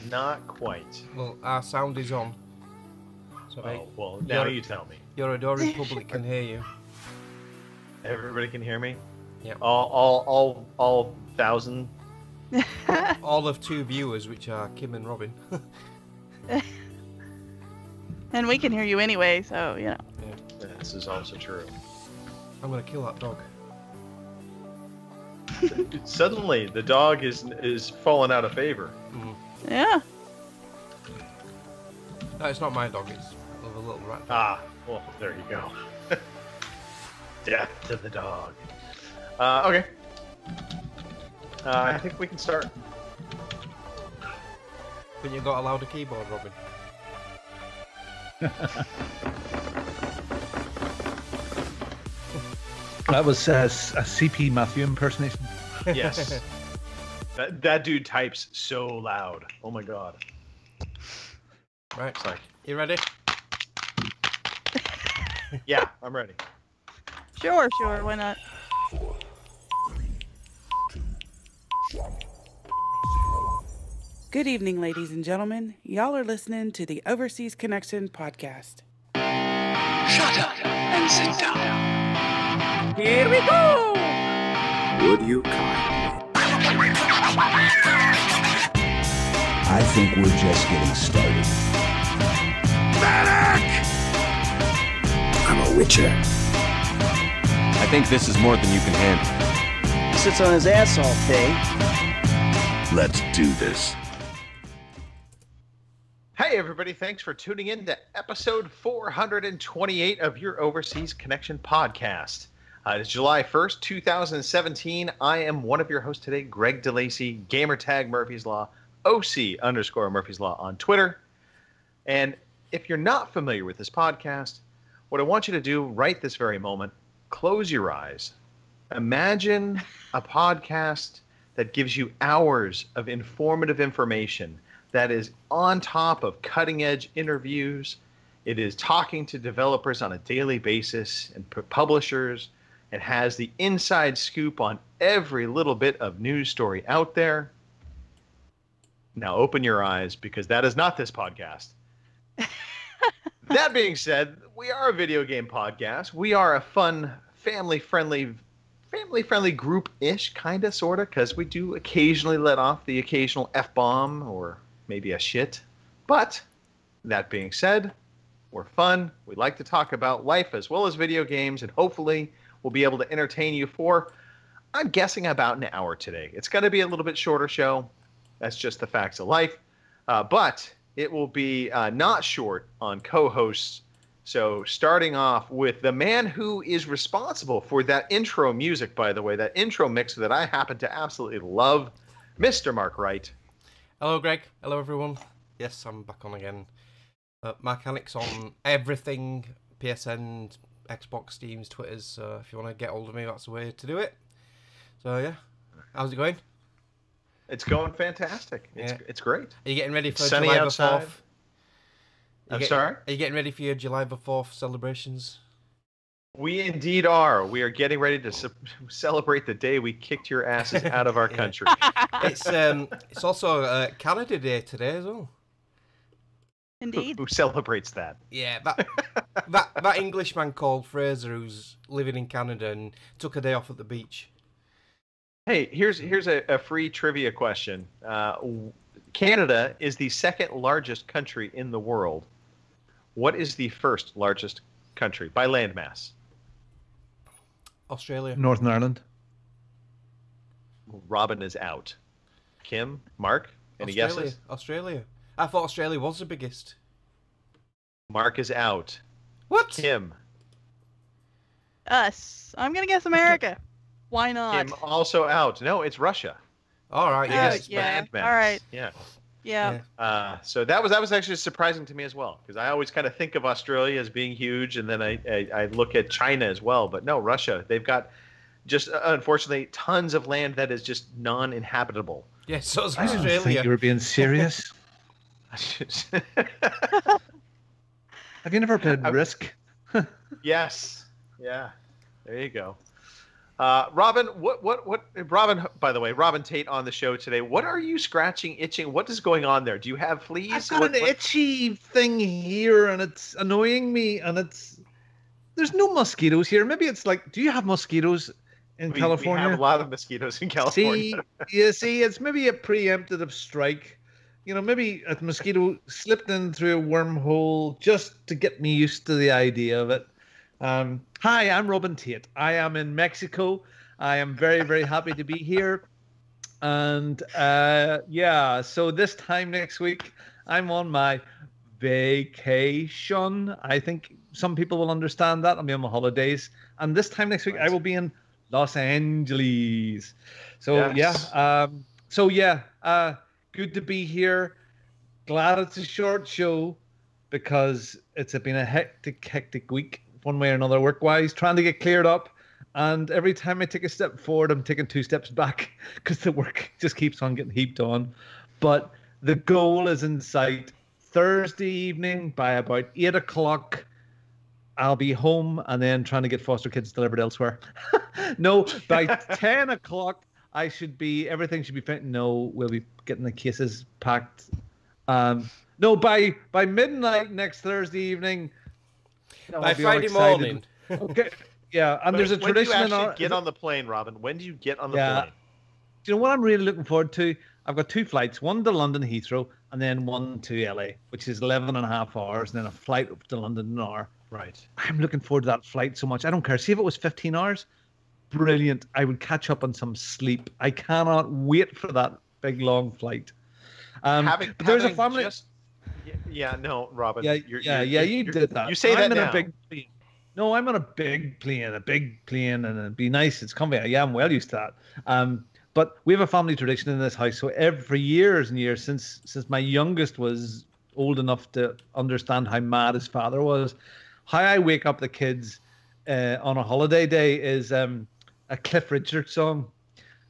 not quite. Well, our sound is on. So Oh, well, now you tell me. Your adoring public can hear you. Everybody can hear me? Yeah. All 1,000? All of 2 viewers, which are Kim and Robin. And we can hear you anyway, so, you know. Yeah, this is also true. I'm gonna kill that dog. Suddenly, the dog is falling out of favor. Yeah. No, it's not my dog, it's a little rat dog. Ah, well, there you go. Death to the dog. Okay. I think we can start. But you got a louder keyboard, Robin. That was a CP Matthew impersonation. Yes. that dude types so loud. Oh my god. Right. It's like, You ready? yeah, I'm ready. Sure, why not? Good evening, ladies and gentlemen. Y'all are listening to the Overseas Connection podcast. Shut up and sit down. Here we go! Would you kindly? I think we're just getting started. Medic! I'm a witcher. I think this is more than you can handle. He sits on his ass all day. Let's do this. Hey everybody, thanks for tuning in to episode 428 of your Overseas Connection podcast. It's July 1st, 2017. I am one of your hosts today, Greg DeLacy, gamertag Murphy's Law, OC_Murphy's Law on Twitter. And if you're not familiar with this podcast, what I want you to do right this very moment, close your eyes. Imagine a podcast that gives you hours of informative information that is on top of cutting-edge interviews. It is talking to developers on a daily basis and publishers. It has the inside scoop on every little bit of news story out there. Now open your eyes, because that is not this podcast. That being said, we are a video game podcast. We are a fun, family-friendly group-ish, kind of, sort of, because we do occasionally let off the occasional F-bomb or maybe a shit. But that being said, we're fun. We like to talk about life as well as video games, and hopefully we'll be able to entertain you for, I'm guessing, about an hour today. It's going to be a little bit shorter show. That's just the facts of life. But it will be not short on co-hosts. So starting off with the man who is responsible for that intro music, by the way, that intro mix that I happen to absolutely love, Mr. Mark Wright. Hello, Greg. Hello, everyone. Yes, I'm back on again. Mark Alex on everything, PSN, Xbox, Steam's, Twitter's. So if you want to get hold of me, that's the way to do it. So yeah, how's it going? It's going fantastic. It's great. Are you getting ready for Sunny July outside. 4th? I'm sorry? Are you getting ready for your July 4th celebrations? We indeed are. We are getting ready to celebrate the day we kicked your asses out of our country. It's also Canada Day today as well. Indeed. Who celebrates that? Yeah, that Englishman called Fraser, who's living in Canada and took a day off at the beach. Hey, here's a free trivia question. Canada is the second largest country in the world. What is the first largest country by landmass? Australia. Northern Ireland. Robin is out. Kim, Mark, any guesses? Australia. I thought Australia was the biggest. Mark is out. What? Kim. Us. I'm gonna guess America. Why not? Kim also out. No, it's Russia. All right. Biggest yeah. landmass. All right. Yeah. So that was actually surprising to me as well, because I always kind of think of Australia as being huge, and then I look at China as well. But no, Russia. They've got just unfortunately tons of land that is just non-inhabitable. Yeah, so is I didn't think Australia. you were being serious. Have you never played Risk? Yes. Yeah. There you go. Robin, Robin, by the way, Robin Tate on the show today. What are you scratching, itching? What is going on there? Do you have fleas? I've got an itchy thing here, and it's annoying me, and there's no mosquitoes here. Maybe it's like, do you have mosquitoes in California? We have a lot of mosquitoes in California. See, it's maybe a preemptive strike. Maybe a mosquito slipped in through a wormhole just to get me used to the idea of it. Hi, I'm Robin Tate. I am in Mexico. I am very, very happy to be here. And so this time next week, I'm on my vacation. I think some people will understand that. I'll be on my holidays. And this time next week, I will be in Los Angeles. So, good to be here. Glad it's a short show because it's been a hectic week, one way or another, work-wise, trying to get cleared up. And every time I take a step forward, I'm taking 2 steps back because the work just keeps on getting heaped on. But the goal is in sight. Thursday evening by about 8 o'clock, I'll be home and then trying to get foster kids delivered elsewhere. No, by 10 o'clock, everything should be fine. No, we'll be getting the cases packed. No, by midnight next Thursday evening. By Friday morning. Okay. Yeah, and there's a tradition. When do you actually get on the plane, Robin? When do you get on the plane? Do you know what I'm really looking forward to? I've got 2 flights, one to London Heathrow and then one to LA, which is 11 and a half hours, and then a flight up to London an hour. Right. I'm looking forward to that flight so much. I don't care. See if it was 15 hours. Brilliant. I would catch up on some sleep. I cannot wait for that big long flight. But there's a family. Robin. You did that. You say that now. A big plane. No, I'm on a big plane, and it'd be nice. It's comfy. Yeah, I'm well used to that. But we have a family tradition in this house. So for years and years, since my youngest was old enough to understand how mad his father was, how I wake up the kids on a holiday day is a Cliff Richard song.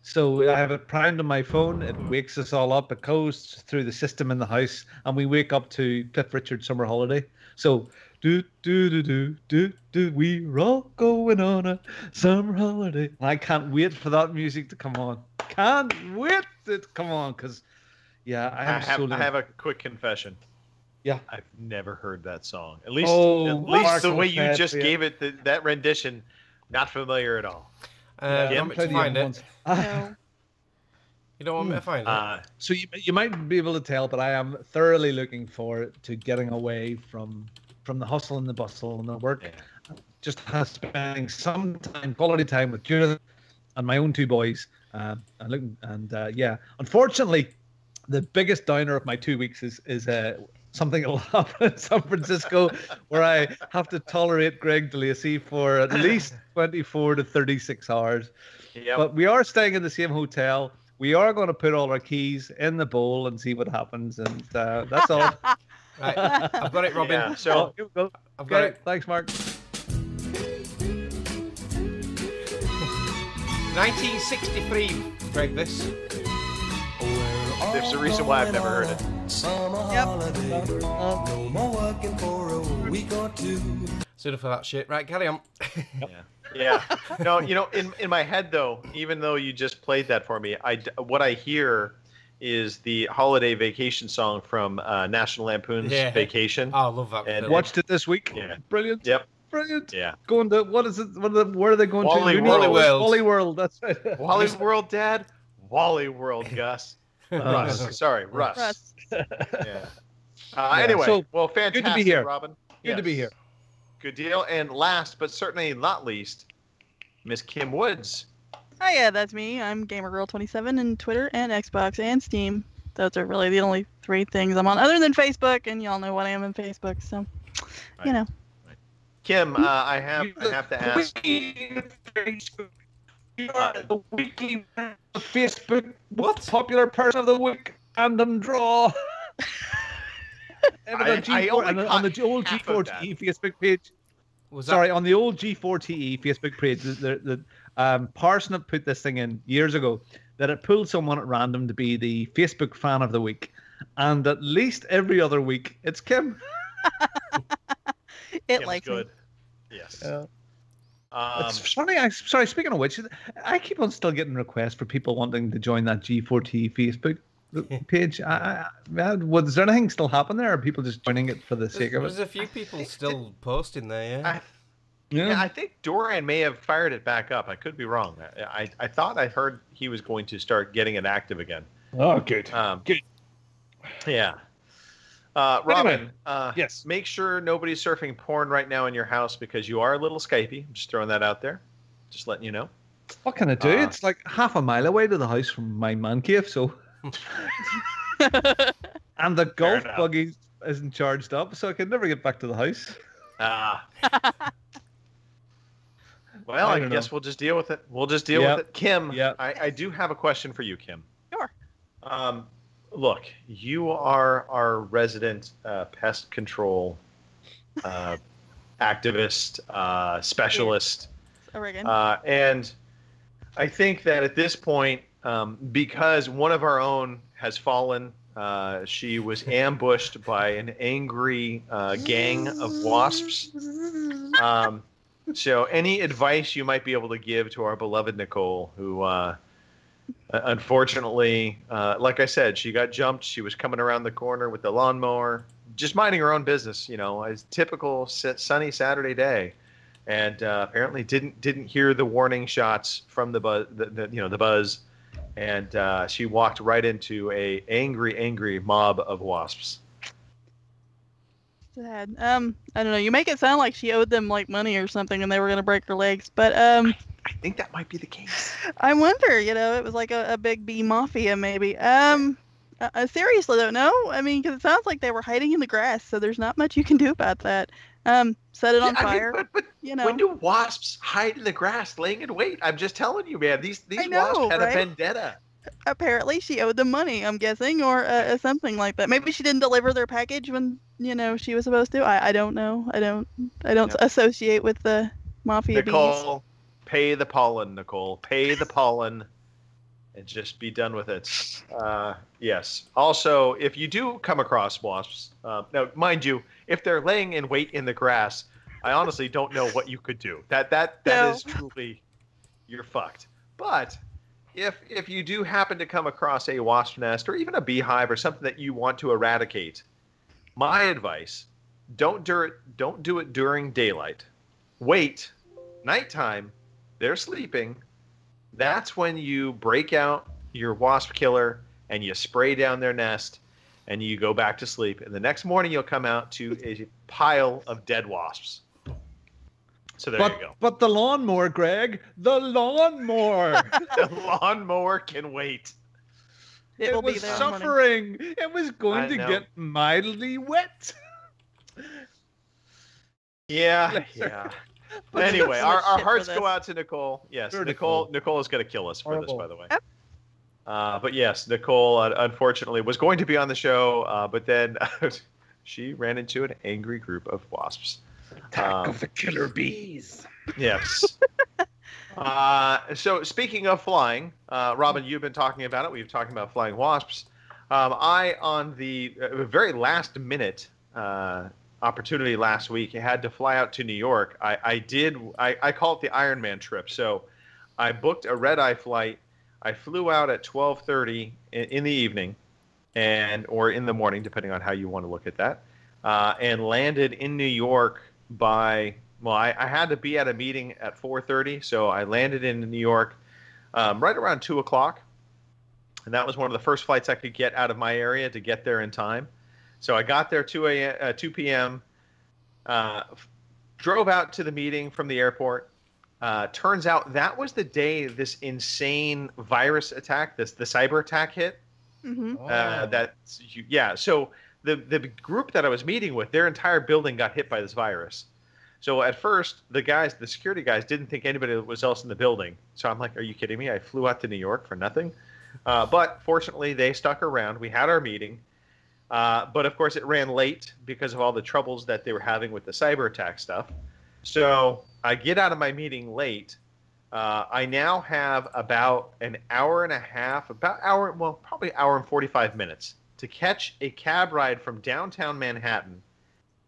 So I have it primed on my phone. It wakes us all up. It goes through the system in the house, and we wake up to Cliff Richard Summer Holiday. So do do do do do do. We're all going on a summer holiday. And I can't wait for that music to come on. Can't wait to come on because, I have a quick confession. Yeah, I've never heard that song. At least the way you just gave it that rendition, not familiar at all. You want me to find it? No. You don't want me to find it? So you might be able to tell, but I am thoroughly looking forward to getting away from the hustle and the bustle and the work. Yeah. Just spending some quality time with Judith and my own 2 boys. Unfortunately, the biggest downer of my 2 weeks is something will happen in San Francisco where I have to tolerate Greg DeLacy for at least 24 to 36 hours. Yep. But we are staying in the same hotel. We are going to put all our keys in the bowl and see what happens. And that's all. Right. I've got it, Robin. Yeah, so here we go. I've got it. Thanks, Mark. 1963, Greg, this. There's a reason why I've never heard it. No more working for a week or 2. Sooner for that shit. Right, carry on. Yeah. No, in my head though, even though you just played that for me, what I hear is the holiday vacation song from National Lampoon's Vacation. Oh, I love that. And watched it this week. Yeah. Brilliant. Yep. Brilliant. Yeah. Going to where are they going Wally to? World. Wally World. That's right. Wally World, Dad. Wally World, Gus. Russ. Sorry, Russ. Yeah. Anyway, fantastic, good to be here. Robin. Good to be here. Good deal. And last but certainly not least, Miss Kim Woods. Hi, yeah, that's me. I'm GamerGirl27 on Twitter and Xbox and Steam. Those are really the only 3 things I'm on, other than Facebook, and y'all know what I am on Facebook, so, you know. Right. Kim, I have to ask. The weekly Facebook popular person of the week random draw. On the old G4TE Facebook page. On the old G4TE Facebook page, the Parsnip put this thing in years ago that it pulled someone at random to be the Facebook fan of the week, and at least every other week it's Kim. It likes good. Me. Yes. It's funny. Sorry. Speaking of which, I keep on still getting requests for people wanting to join that G4T Facebook page. Was there anything still happen there? Or are people just joining it for the sake of it? There's a few people still posting there. Yeah. I think Doran may have fired it back up. I could be wrong. I thought I heard he was going to start getting it active again. Oh, good. Good. Yeah. Robin, anyway, yes. Make sure nobody's surfing porn right now in your house because you are a little Skypey. I'm just throwing that out there. Just letting you know. What can I do? It's like half a mile away to the house from my man cave, so. And the golf buggy isn't charged up, so I can never get back to the house. Well, I guess we'll just deal with it. We'll just deal with it. Kim, I do have a question for you, Kim. Sure. Look, you are our resident pest control activist, specialist. Oregon. And I think that at this point, because one of our own has fallen, she was ambushed by an angry gang of wasps. So any advice you might be able to give to our beloved Nicole, who unfortunately, like I said, she got jumped. She was coming around the corner with the lawnmower, just minding her own business, a typical sunny Saturday day, and apparently didn't hear the warning shots from the buzz, and she walked right into a angry mob of wasps. Sad. I don't know. You make it sound like she owed them like money or something, and they were gonna break her legs. But I think that might be the case. I wonder. It was like a big bee mafia, maybe. Seriously, though, no. I mean, because it sounds like they were hiding in the grass, so there's not much you can do about that. Set it on fire. But when do wasps hide in the grass, laying in wait? I'm just telling you, man. These wasps had a vendetta. Apparently, she owed them money. I'm guessing, or something like that. Maybe she didn't deliver their package when she was supposed to. I don't know. I don't associate with the mafia Nicole, bees. Pay the pollen, Nicole. Pay the pollen, and just be done with it. Yes. Also, if you do come across wasps, now mind you, if they're laying in wait in the grass, I honestly don't know what you could do. That is truly, you're fucked. But if you do happen to come across a wasp nest or even a beehive or something that you want to eradicate, my advice: don't do it during daylight. Wait, nighttime. They're sleeping. That's when you break out your wasp killer and you spray down their nest and you go back to sleep. And the next morning you'll come out to a pile of dead wasps. So there you go. But the lawnmower, Greg, the lawnmower. The lawnmower can wait. It was suffering. It was going to get mildly wet. Yeah. But anyway, our hearts go out to Nicole. Yes, Nicole is going to kill us for this, by the way. Yep. But yes, Nicole unfortunately was going to be on the show, but then she ran into an angry group of wasps. Attack of the killer bees. Yes. So speaking of flying, Robin, you've been talking about it. We've talking about flying wasps. I, on the very last minute opportunity last week, had to fly out to New York. I call it the Ironman trip. So I booked a red-eye flight. I flew out at 12:30 in the evening, or in the morning, depending on how you want to look at that, and landed in New York by, I had to be at a meeting at 4:30, so I landed in New York right around 2 o'clock, and that was one of the first flights I could get out of my area to get there in time. So I got there 2 p.m., drove out to the meeting from the airport. Turns out that was the day this insane virus attack, the cyber attack hit. Mm-hmm. So the group that I was meeting with, their entire building got hit by this virus. So at first, the security guys didn't think anybody was else in the building. So I'm like, are you kidding me? I flew out to New York for nothing. But fortunately, they stuck around. We had our meeting. But of course, it ran late because of all the troubles that they were having with the cyber attack stuff. So I get out of my meeting late. I now have about an hour and a half, probably hour and 45 minutes to catch a cab ride from downtown Manhattan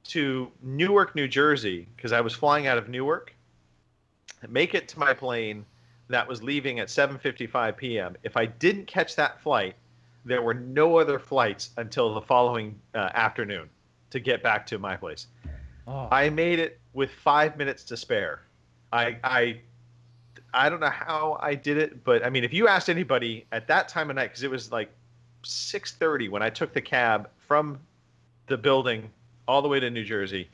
to Newark, New Jersey, because I was flying out of Newark. make it to my plane that was leaving at 7:55 p.m. If I didn't catch that flight, there were no other flights until the following afternoon to get back to my place. Oh. I made it with 5 minutes to spare. I don't know how I did it, but I mean, if you asked anybody at that time of night, because it was like 6:30 when I took the cab from the building all the way to New Jersey.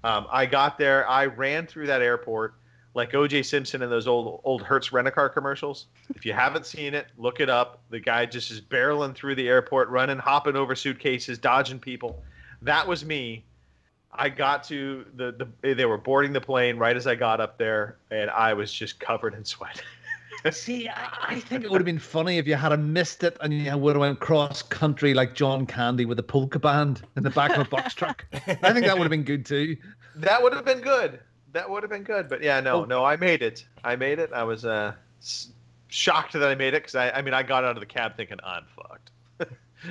I got there. I ran through that airport like O.J. Simpson in those old Hertz rent-a-car commercials. If you haven't seen it, look it up. The guy just is barreling through the airport, running, hopping over suitcases, dodging people. That was me. I got to they were boarding the plane right as I got up there, and I was just covered in sweat. See, I think it would have been funny if you had missed it and you would have went cross country like John Candy with a polka band in the back of a box truck. I think that would have been good too. That would have been good. That would have been good. But yeah, no, I made it. I was shocked that I made it because I got out of the cab thinking I'm fucked.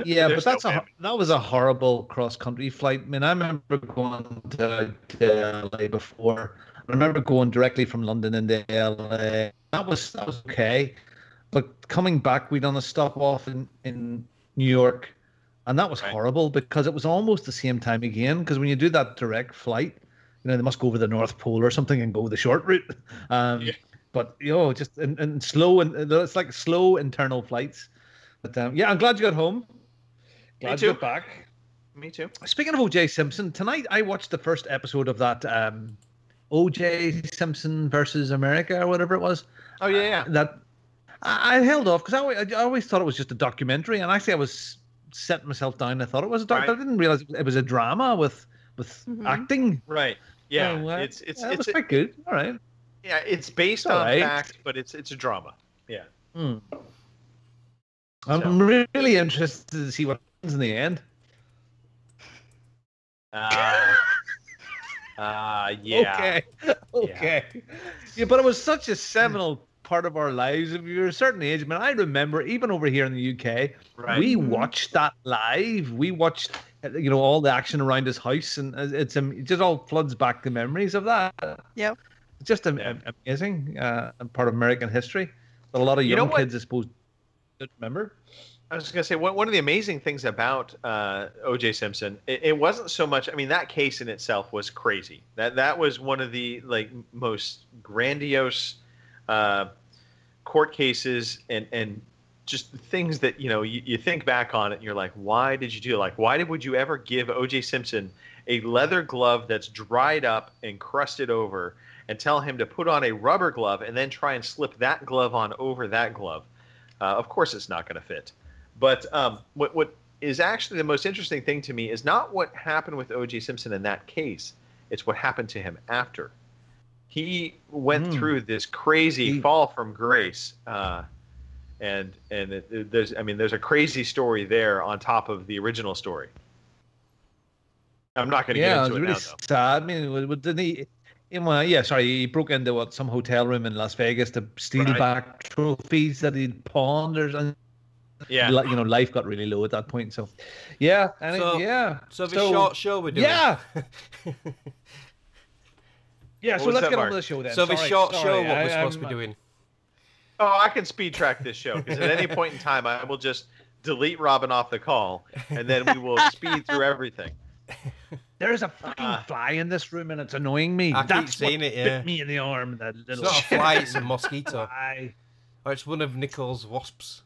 Yeah, but that was a horrible cross country flight. I mean, I remember going to LA before. I remember going directly from London into LA. That was okay, but coming back, we done a stop off in New York, and that was horrible because it was almost the same time again. Because when you do that direct flight, they must go over the North Pole or something and go the short route. But just and slow, and it's like slow internal flights. But yeah, I'm glad you got home. Glad you got back. Me too. Speaking of O.J. Simpson, tonight I watched the first episode of that O.J. Simpson versus America or whatever it was. Oh yeah. That I held off because I always thought it was just a documentary, and actually I was setting myself down. I thought it was a documentary. I didn't realize it was a drama with acting. Right. Yeah. So, it was quite good. All right. Yeah, it's based on fact, but it's a drama. Yeah. I'm really interested to see what happens in the end. Yeah. Okay. Yeah, but it was such a seminal part of our lives. If you're a certain age, I mean, I remember even over here in the UK, we watched that live. We watched, all the action around his house, and it just all floods back the memories of that. Yep. It's just amazing and part of American history that a lot of young kids, I suppose, don't remember. I was going to say, one of the amazing things about O.J. Simpson, it wasn't so much. I mean, that case in itself was crazy. That was one of the most grandiose court cases and just things that you think back on it and you're like, why did you do it? Why would you ever give O.J. Simpson a leather glove that's dried up and crusted over and tell him to put on a rubber glove and then try and slip that glove on over that glove? Of course, it's not going to fit. But what is actually the most interesting thing to me is not what happened with O.J. Simpson in that case. It's what happened to him after. He went through this crazy fall from grace, and there's a crazy story there on top of the original story. I'm not going to get into it really now, though. Sad. I mean, didn't he? He broke into some hotel room in Las Vegas to steal back trophies that he'd pawned or something. Yeah. Life got really low at that point. So, yeah. So the short show we're doing. Yeah. Yeah, so let's get on with the show then. So the short show, what we're supposed to be doing. Oh, I can speed track this show because at any point in time, I will just delete Robin off the call, and then we will speed through everything. There's a fucking fly in this room, and it's annoying me. I keep seeing it, bit me in the arm. That little it's not a fly, it's a mosquito. Fly. Or it's one of Nicole's wasps.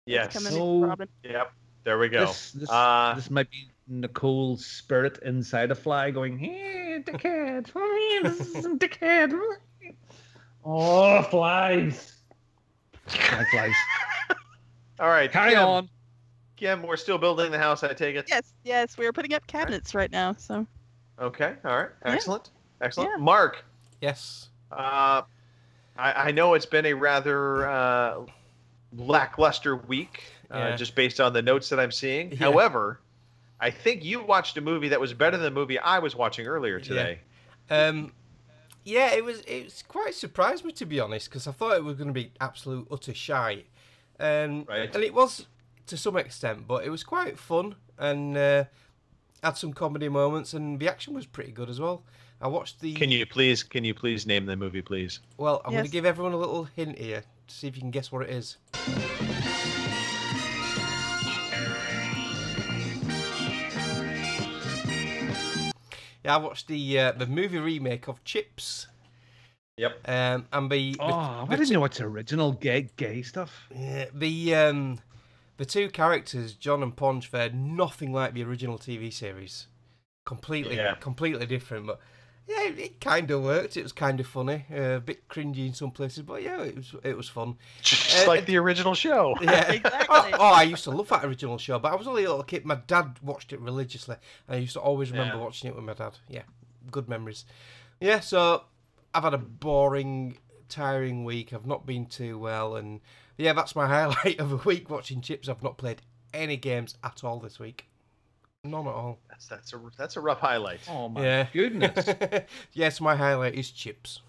Yes. Robin. Yep. There we go. This might be Nicole's spirit inside a fly going, hey, dickhead. Dickhead. Oh, flies. Flies. All right. Carry on. Kim, we're still building the house, I take it? Yes. We're putting up cabinets right now, so. Okay. All right. Excellent. Yeah. Mark. Yes. I know it's been a rather lackluster week, just based on the notes that I'm seeing. Yeah. However, I think you watched a movie that was better than the movie I was watching earlier today. Yeah. It was quite surprised me, to be honest, because I thought it was going to be absolute utter shite. And it was to some extent, but it was quite fun and had some comedy moments, and the action was pretty good as well. I watched the. Can you please name the movie, please? Well, I'm going to Yes. give everyone a little hint here to see if you can guess what it is. Yeah, I watched the movie remake of Chips. Yep. And I didn't know it's original gay stuff. the two characters, John and Ponch, they're nothing like the original TV series. Completely different, but yeah, it kind of worked. It was kind of funny, a bit cringy in some places, but yeah, it was fun. Just like the original show. Yeah, Exactly. I used to love that original show, but I was only a little kid. My dad watched it religiously, and I used to always remember watching it with my dad. Yeah, good memories. Yeah, so I've had a boring, tiring week. I've not been too well, and yeah, that's my highlight of the week, watching Chips. I've not played any games at all this week. None at all. That's a rough highlight. Oh my goodness. Yes, my highlight is Chips.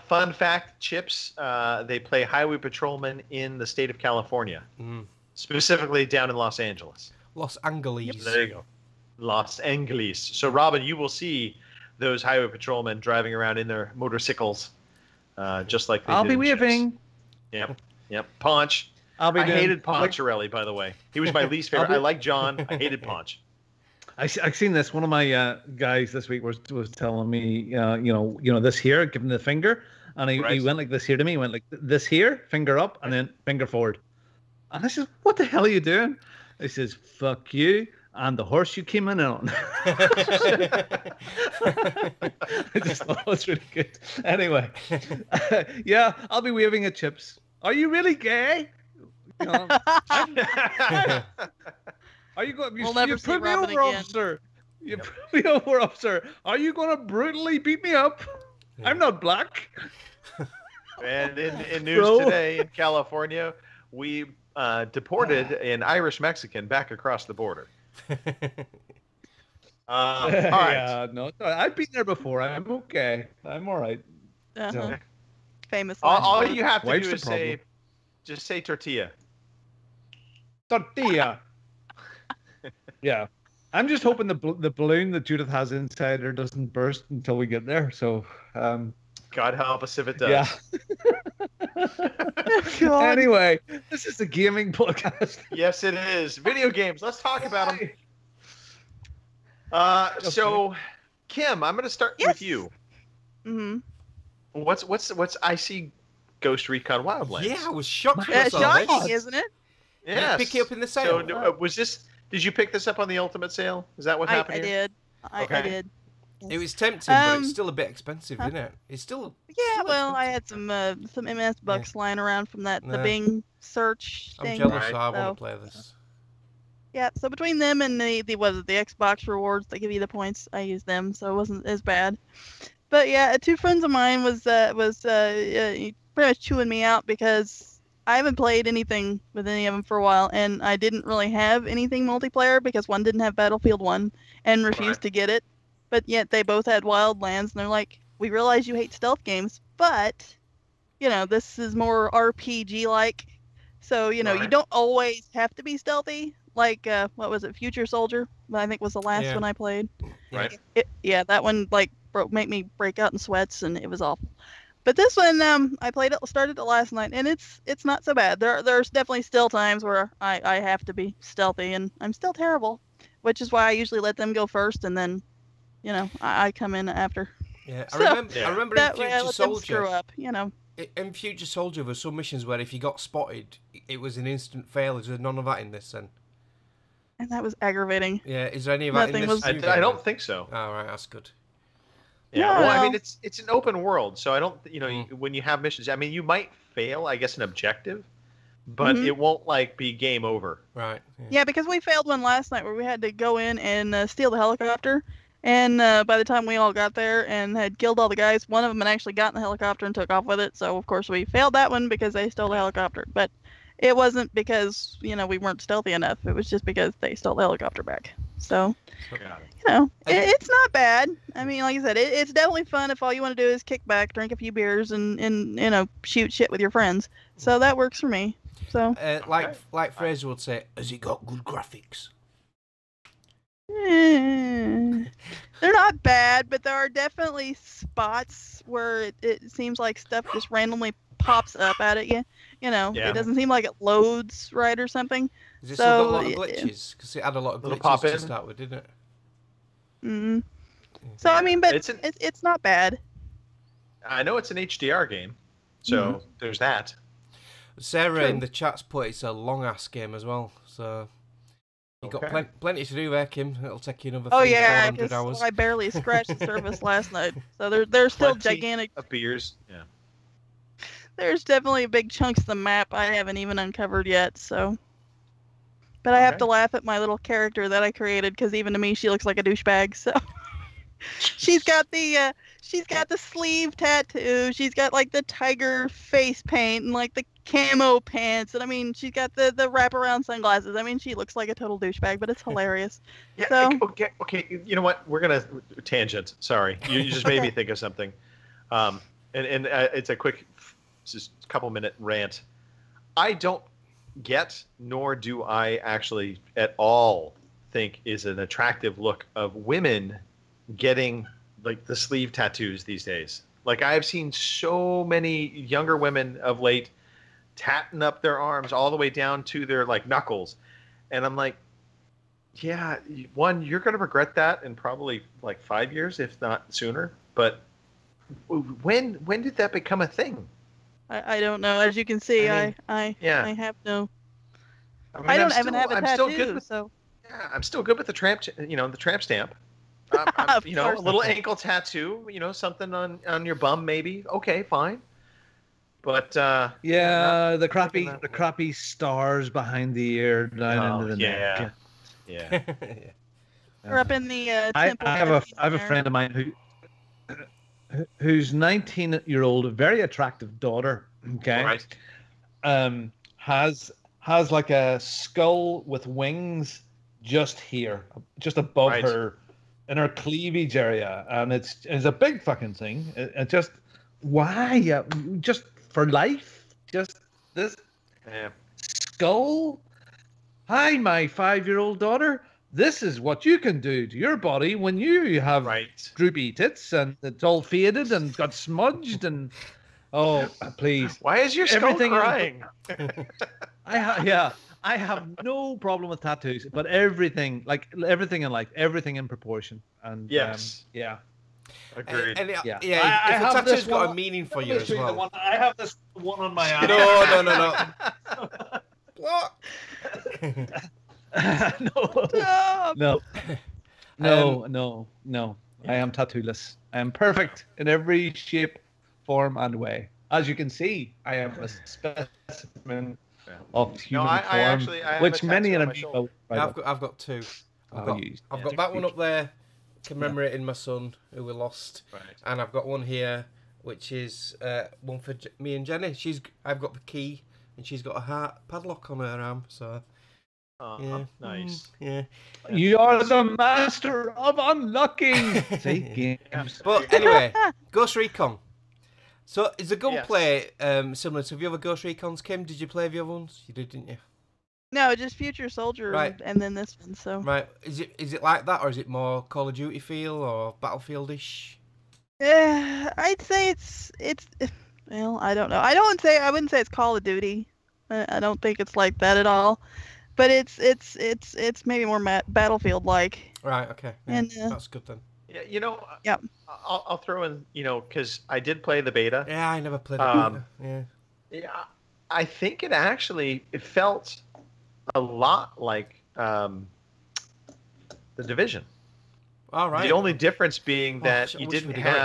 Fun fact, Chips, they play highway patrolmen in the state of California. Specifically down in Los Angeles. Los Angeles. There you go. Los Angeles. So, Robin, you will see those highway patrolmen driving around in their motorcycles, just like they I'll did be in Chips. waving. Yep. Ponch. I hated Poncherelli, by the way. He was my least favorite. I like John. I hated Ponch. I seen this. One of my guys this week was telling me, this here, giving the finger, and he went like this here to me. He went like this here, finger up, and then finger forward. And I says, "What the hell are you doing?" He says, "Fuck you and the horse you came in on." I just thought it was really good. Anyway, yeah, I'll be waving at Chips. Are you really gay? You know, are you going? We'll never You see put me Robin over, again. officer. You put me over, officer. Are you going to brutally beat me up? I'm not black. And in news today in California, we deported an Irish Mexican back across the border. All right. Yeah, no, I've been there before. I'm okay. I'm all right. So, Famous. All line. you have to Wife's do the is problem. just say tortilla. tortilla. Yeah. I'm just hoping the balloon that Judith has inside her doesn't burst until we get there. So, God help us if it does. Yeah. Anyway, this is the gaming podcast. Yes, it is. Video games. Let's talk about them. So, Kim, I'm going to start with you. Mm-hmm. What's IC Ghost Recon Wildlands? Yeah, I was shocked when I saw this. Shocking, isn't it? Yes. Pick it up in the sale. So, was this? Did you pick this up on the Ultimate sale? Is that what happened? I here? did. I did. It was tempting, but it's still a bit expensive, isn't it? It's still. Yeah, well, I had some MS bucks lying around from the Bing search I'm thing. jealous, so I want to play this. Yeah, so between them and the Xbox rewards that give you the points, I used them, so it wasn't as bad. But yeah, two friends of mine was pretty much chewing me out because I haven't played anything with any of them for a while, and I didn't really have anything multiplayer because one didn't have Battlefield 1 and refused to get it. But yet they both had Wildlands, and they're like, we realize you hate stealth games, but, this is more RPG-like. So, you don't always have to be stealthy. Like, what was it, Future Soldier? I think was the last one I played. Right. That one, made me break out in sweats, and it was awful. But this one, I started it last night, and it's not so bad. There's definitely still times where I have to be stealthy, and I'm still terrible, which is why I usually let them go first, and then, I come in after. Yeah, So, I remember in that way I Future let them Soldier. screw up, In Future Soldier, there were some missions where if you got spotted, it was an instant fail. Is there none of that in this then? And that was aggravating. Yeah, is there any of that in Nothing this? was- I don't think so. Oh, right, that's good. Yeah. Well, I mean, Well- it's an open world, so I don't. When you have missions, I mean, you might fail, I guess, an objective, but it won't be game over. Right. Yeah, because we failed one last night where we had to go in and steal the helicopter. And by the time we all got there and had killed all the guys, one of them had actually gotten the helicopter and took off with it. So, of course, we failed that one because they stole the helicopter. But it wasn't because, we weren't stealthy enough. It was just because they stole the helicopter back. So, it's not bad. I mean, like I said, it's definitely fun if all you want to do is kick back, drink a few beers, and shoot shit with your friends. So that works for me. So, like Fraser would say, has it got good graphics? They're not bad, but there are definitely spots where it seems like stuff just randomly pops up at it. You know, Yeah. it doesn't seem like it loads right or something. Is it So, still got a lot of glitches? Because it had a lot of Little glitches pop to in. start with, didn't it? Mm. So I mean, but it's not bad. I know it's an HDR game, so there's that. Sarah True. in the chat's put it's a long ass game as well, so you got Okay. plenty to do there, Kim. It'll take you another Oh 300 yeah, 400 hours. because I barely scratched the surface last night. So there's still Plenty gigantic. of beers. Yeah. There's definitely big chunks of the map I haven't even uncovered yet. So, but I have Okay. to laugh at my little character that I created because even to me she looks like a douchebag. So she's got the sleeve tattoo. She's got like the tiger face paint and like the camo pants, and I mean she's got the wraparound sunglasses. I mean she looks like a total douchebag, but it's hilarious. Yeah. So Okay. You know what? We're gonna tangent. Sorry, you just made me think of something. And it's a quick, just a couple minute rant. I don't get, nor do I actually at all think is an attractive look of women getting like the sleeve tattoos these days. Like I've seen so many younger women of late tatting up their arms all the way down to their like knuckles, and I'm like, yeah, one, you're going to regret that in probably like 5 years, if not sooner. But when did that become a thing? I don't know. As you can see, I mean, I have no. mean, I don't I'm even have a I'm tattoo, still good with, so. yeah, I'm still good with the tramp, the tramp stamp. Of You know, course. a little ankle tattoo, something on your bum, maybe. Okay, fine. But Yeah, the crappy that the way. crappy stars behind the ear down into the neck. yeah. We're up in the I temple. have a friend of mine whose 19-year-old, very attractive daughter, okay, Right. has like a skull with wings just here, just above Right. her, in her cleavage area, and it's a big fucking thing. It just why just for life, just this Yeah. skull. Hi, my 5-year-old daughter. This is what you can do to your body when you have Right. droopy tits and it's all faded and got smudged and oh, please. Why is your skull Everything- crying? I have no problem with tattoos, but everything in life, everything in proportion. And Yes. yeah. Agreed. And Yeah. yeah, I if a have tattoo's this got a one- meaning for Let you me as show the well. one. I have this one on my arm. No. What? No. No. I am tattooless. I am perfect in every shape, form, and way. As you can see, I am a specimen of human I form, actually- I have which a many tattoo in on a my shoulder. I've got two. I've Yeah. got that one up there commemorating my son who we lost, Right. and I've got one here which is one for me and Jenny. I've got the key and she's got a heart padlock on her arm. So yeah, Nice. Yeah. You are the master of unlocking. See, games. But anyway, Ghost Recon. So is the Yes. gunplay similar to the other Ghost Recons? Kim, did you play the other ones? You did, didn't you? No, just Future Soldier, Right. and then this one. So. Right. Is it like that, or is it more Call of Duty feel or Battlefield-ish? Yeah, I'd say it's. Well, I don't know. I wouldn't say it's Call of Duty. I don't think it's like that at all. But it's maybe more Battlefield like. Right. Okay. Yeah, And, that's good then. Yeah, Yep. I'll throw in, because I did play the beta. Yeah, I never played Um, it. Yeah. Yeah, I think it felt a lot like the Division. All right. The only difference being Oh, that shit, I you wish didn't we'd got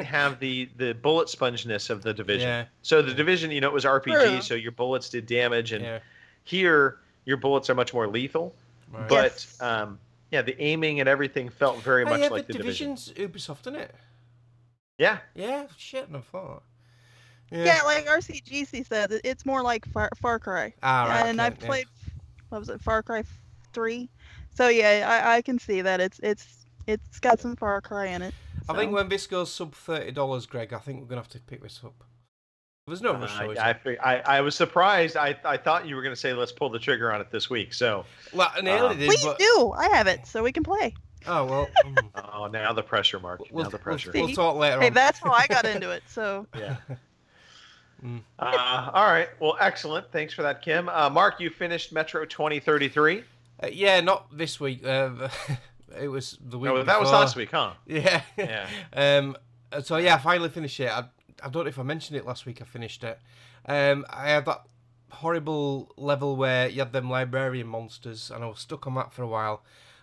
have it the bullet spongeness of the Division. Yeah. So the Division, it was RPG, True. so your bullets did damage, and Yeah. here your bullets are much more lethal. Right. But Yes. the aiming and everything felt very Oh, much yeah, like the the Division. Division's Ubisoft, isn't it? Yeah. Yeah. Shit, I thought. Yeah, like RCGC said, it's more like Far Cry. Ah, right. And okay, I've yeah. played, what was it, Far Cry 3. So yeah, I can see that it's got some Far Cry in it. I think so. when this goes sub $30, Greg, I think we're gonna have to pick this up. There's no rush, though, is there? I was surprised. I thought you were going to say let's pull the trigger on it this week. So Well, I nearly did, Please but do. I have it, so we can play. Oh well. Oh, now the pressure, Mark. Now the pressure. We'll talk later Hey, on. that's how I got into it. So Yeah. All right. Well, excellent. Thanks for that, Kim. Mark, you finished Metro 2033. Yeah, not this week. It was the week. No, that was before. last week, huh? Yeah. Yeah. So yeah, I finally finished it. I don't know if I mentioned it last week. I finished it. I had that horrible level where you had them librarian monsters, and I was stuck on that for a while.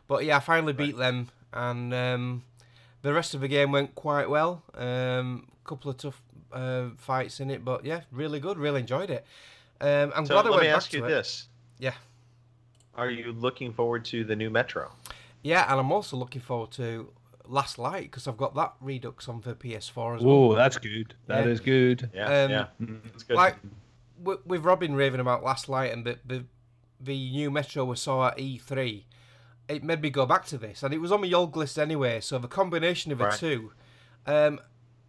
But yeah, I finally beat them, and the rest of the game went quite well. Couple of tough fights in it, but yeah, really good. Really enjoyed it. I'm So glad I let went me back ask you to it. this. Yeah. Are you looking forward to the new Metro? Yeah, and I'm also looking forward to Last Light because I've got that Redux on for PS4 as well. Oh, that's good. That is good. Yeah, it's good. Like with Robin raving about Last Light and the new Metro we saw at E3, it made me go back to this, and it was on my old list anyway. So the combination of the two,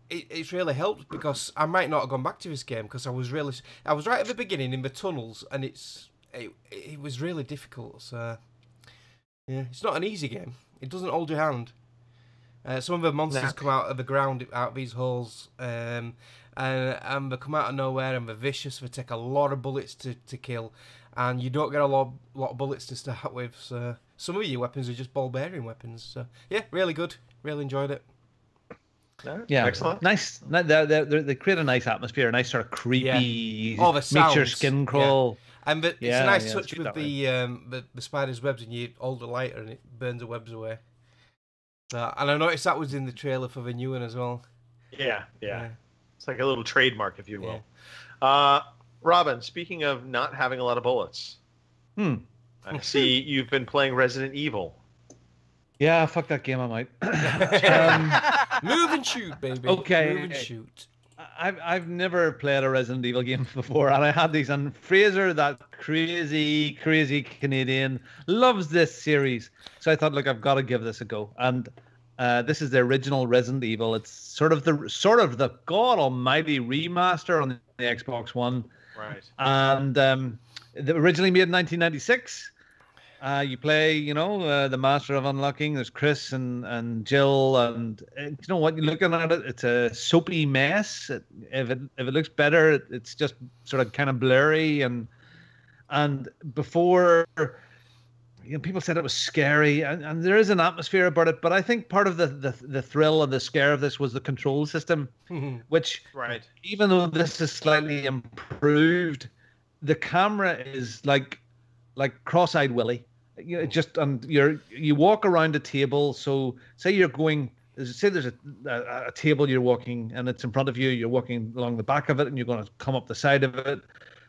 it's really helped because I might not have gone back to this game because I was right at the beginning in the tunnels, and it was really difficult. So yeah, it's not an easy game. It doesn't hold your hand. Some of the monsters come out of the ground, out of these holes, and they come out of nowhere, and they're vicious. They take a lot of bullets to kill, and you don't get a lot of bullets to start with. So some of your weapons are just ball bearing weapons. So yeah, really good. Really enjoyed it. Yeah, excellent. Nice. They create a nice atmosphere, a nice sort of creepy. All the sounds. Makes your skin crawl. Yeah. And it's a nice touch it's with the spider's webs, and you hold the lighter and it burns the webs away. And I noticed that was in the trailer for the new one as well. Yeah. It's like a little trademark, if you will. Robin, speaking of not having a lot of bullets, I see you've been playing Resident Evil. Yeah, fuck that game, I might. Move and shoot, baby. Okay. Move and shoot. I've never played a Resident Evil game before, and I had these, and Fraser, that crazy Canadian, loves this series. So I thought, look, I've got to give this a go. And this is the original Resident Evil. It's sort of the God Almighty remaster on the Xbox One. Right. And originally made in 1996. You play, the Master of Unlocking. There's Chris and Jill, and you know what? You're looking at it. It's a soapy mess. If it looks better, it's just sort of kind of blurry. And before, people said it was scary, and there is an atmosphere about it. But I think part of the thrill and the scare of this was the control system, which, even though this is slightly improved, the camera is like cross-eyed Willy. You walk around a table. So say there's a table you're walking and it's in front of you. You're walking along the back of it and you're going to come up the side of it.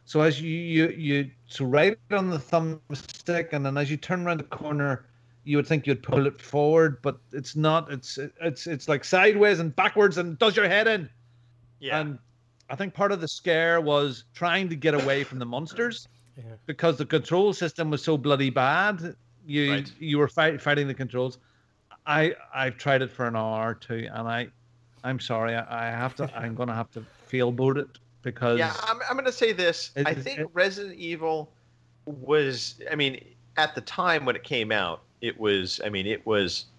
So as you right on the thumbstick, and then as you turn around the corner, you would think you'd pull it forward, but it's not. It's like sideways and backwards and does your head in. Yeah. And I think part of the scare was trying to get away from the monsters. Yeah. Because the control system was so bloody bad, you were fighting the controls. I've tried it for an hour or two, and I'm sorry, I'm gonna have to feel boat it because I'm gonna say this. I think Resident Evil was, at the time when it came out, it was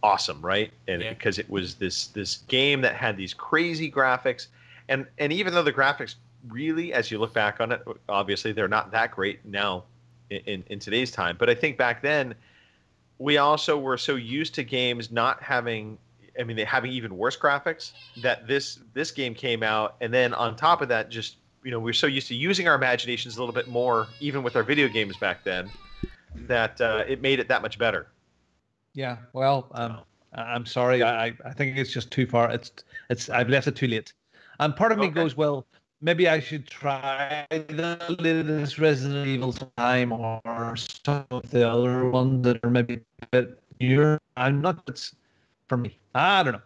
awesome, right? And because it was this game that had these crazy graphics, and even though the graphics really, as you look back on it, obviously they're not that great now in today's time. But I think back then, we also were so used to games not having, having even worse graphics, that this game came out, and then on top of that, just we're so used to using our imaginations a little bit more, even with our video games back then, that it made it that much better. Yeah. Well, I'm sorry. I think it's just too far. I've left it too late. And part of me goes, well, maybe I should try the latest Resident Evil time or some of the other ones that are maybe a bit newer. It's for me. I don't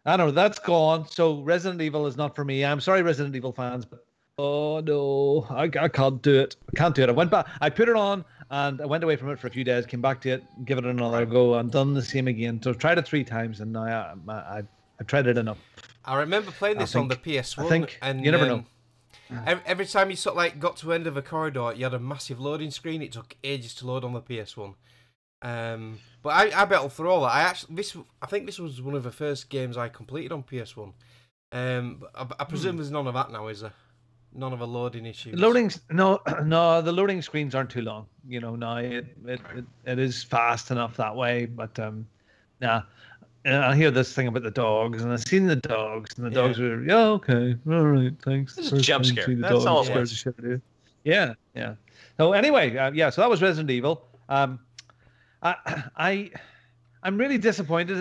know. That's gone. So Resident Evil is not for me. I'm sorry, Resident Evil fans, but oh no, I can't do it. I went back. I put it on and I went away from it for a few days, came back to it, give it another go, and done the same again. So I've tried it 3 times, and now I've tried it enough. I remember playing this on the PS1. I think, and you never know. Every time you got to the end of a corridor, you had a massive loading screen. It took ages to load on the PS1. But I battle through all that. I think this was one of the first games I completed on PS1. But I presume there's none of that now, is there? None of the loading issues. No, the loading screens aren't too long. You know, no, it is fast enough that way. But nah, I hear this thing about the dogs, and I've seen the dogs, and the dogs are okay, all right, thanks. This is a jump scare. That's all it was. Yeah. So anyway, so that was Resident Evil. I'm really disappointed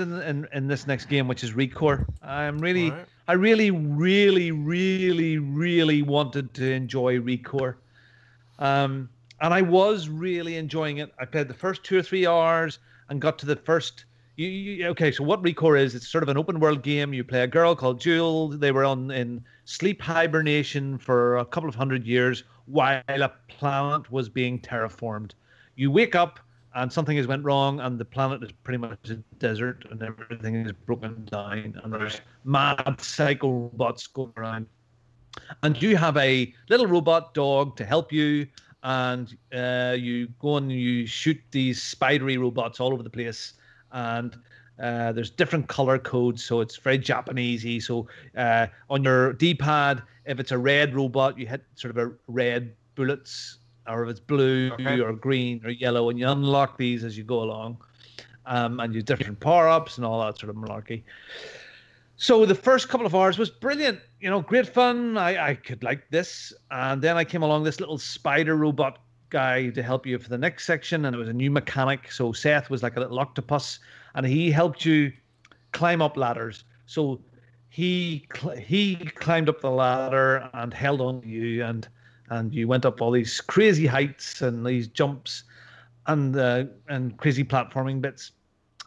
in this next game, which is ReCore. I really wanted to enjoy ReCore. And I was really enjoying it. I played the first 2 or 3 hours and got to the first. Okay, so what ReCore is, it's sort of an open world game. You play a girl called Jewel. They were in sleep hibernation for a couple of 100 years while a planet was being terraformed. You wake up and something has went wrong, and the planet is pretty much a desert, and everything is broken down, and there's mad psycho robots going around. And you have a little robot dog to help you, and you go and you shoot these spidery robots all over the place. And there's different color codes, so it's very Japanesey. So on your D-pad, if it's a red robot, you hit sort of a red bullets, or if it's blue or green or yellow, and you unlock these as you go along. And you have different power-ups and all that sort of malarkey. So the first couple of hours was brilliant, great fun. I could like this. And then I came along this little spider robot guy to help you for the next section, and it was a new mechanic. So Seth was like a little octopus, and he helped you climb up ladders. So he climbed up the ladder and held on to you, and you went up all these crazy heights and these jumps and crazy platforming bits.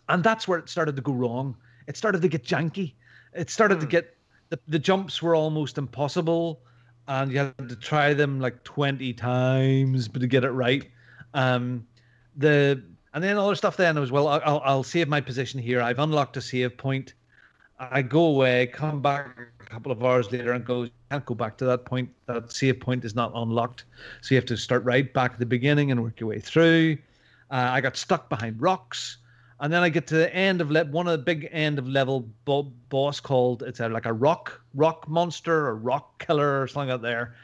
And that's where it started to go wrong. It started to get janky. It started to get the jumps were almost impossible, and you had to try them like 20 times to get it right. And then other stuff then was, well, I'll save my position here. I've unlocked a save point. I go away, come back a couple of hours later and go, can't go back to that point. That save point is not unlocked. So you have to start right back at the beginning and work your way through. I got stuck behind rocks. And then I get to the end of one of the big end of level boss called, it's like a rock monster or rock killer or something out there.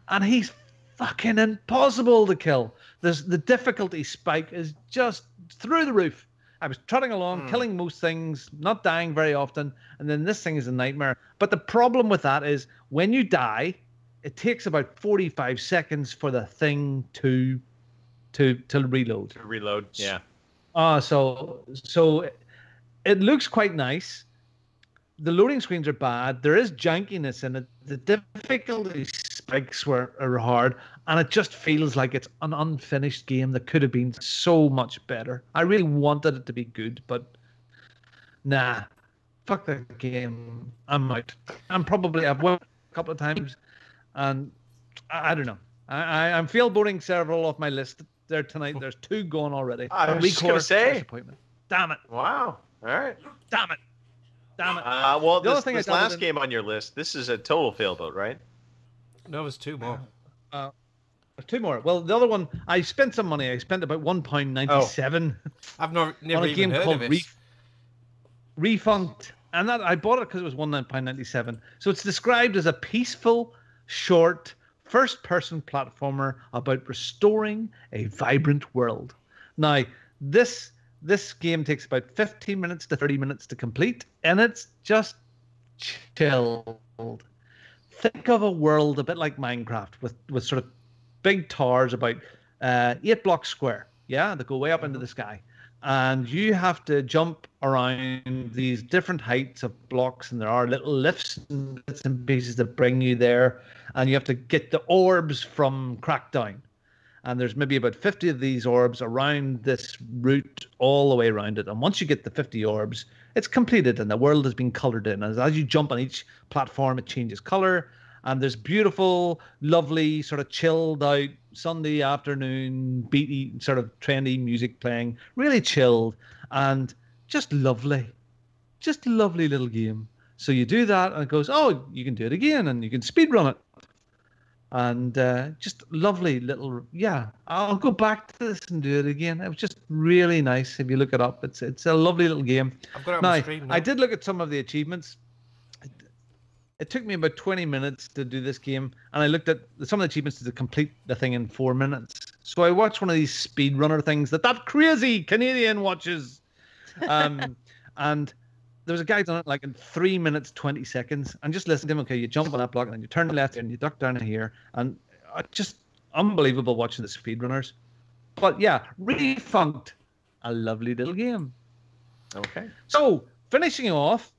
And he's fucking impossible to kill. The difficulty spike is just through the roof. I was trotting along, killing most things, not dying very often, and then this thing is a nightmare. But the problem with that is when you die, it takes about 45 seconds for the thing to reload. To reload, yeah. So it looks quite nice. The loading screens are bad. There is jankiness in it. The difficulty spikes are hard, and it just feels like it's an unfinished game that could have been so much better. I really wanted it to be good, but nah, fuck the game. I'm out. I've won a couple of times, and I don't know. I'm field-boarding several off my list there tonight. There's 2 going already. I was just going to say. Damn it. Wow. All right. Damn it. Well, this last game on your list, this is a total failboat, right? No, there's 2 more. 2 more. Well, the other one, I spent some money. I spent about £1.97. I've never on a even game heard called of it. Refunct, and that I bought it because it was £1.97. So it's described as a peaceful, short, first-person platformer about restoring a vibrant world. Now, this game takes about 15 minutes to 30 minutes to complete, and it's just chilled. Think of a world a bit like Minecraft with sort of big towers about 8 blocks square, that go way up into the sky. And you have to jump around these different heights of blocks, and there are little lifts and bits and pieces that bring you there. And you have to get the orbs from Crackdown. And there's maybe about 50 of these orbs around this route, all the way around it. And once you get the 50 orbs, it's completed and the world has been colored in. As you jump on each platform, it changes color. And there's beautiful, lovely, sort of chilled out Sunday afternoon, beaty, sort of trendy music playing. Really chilled and just lovely. Just a lovely little game. So you do that and it goes, oh, you can do it again and you can speedrun it. and just lovely little. Yeah, I'll go back to this and do it again. It was just really nice. If you look it up, it's a lovely little game. I've got it on my stream now. I did look at some of the achievements. It took me about 20 minutes to do this game, and I looked at some of the achievements to complete the thing in 4 minutes. So I watched one of these speedrunner things that crazy Canadian watches. And there was a guy done it like in 3 minutes, 20 seconds. And just listen to him. Okay, you jump on that block, and then you turn left, and you duck down here. And just unbelievable watching the speedrunners. But yeah, Refunked, a lovely little game. Okay. So, finishing off,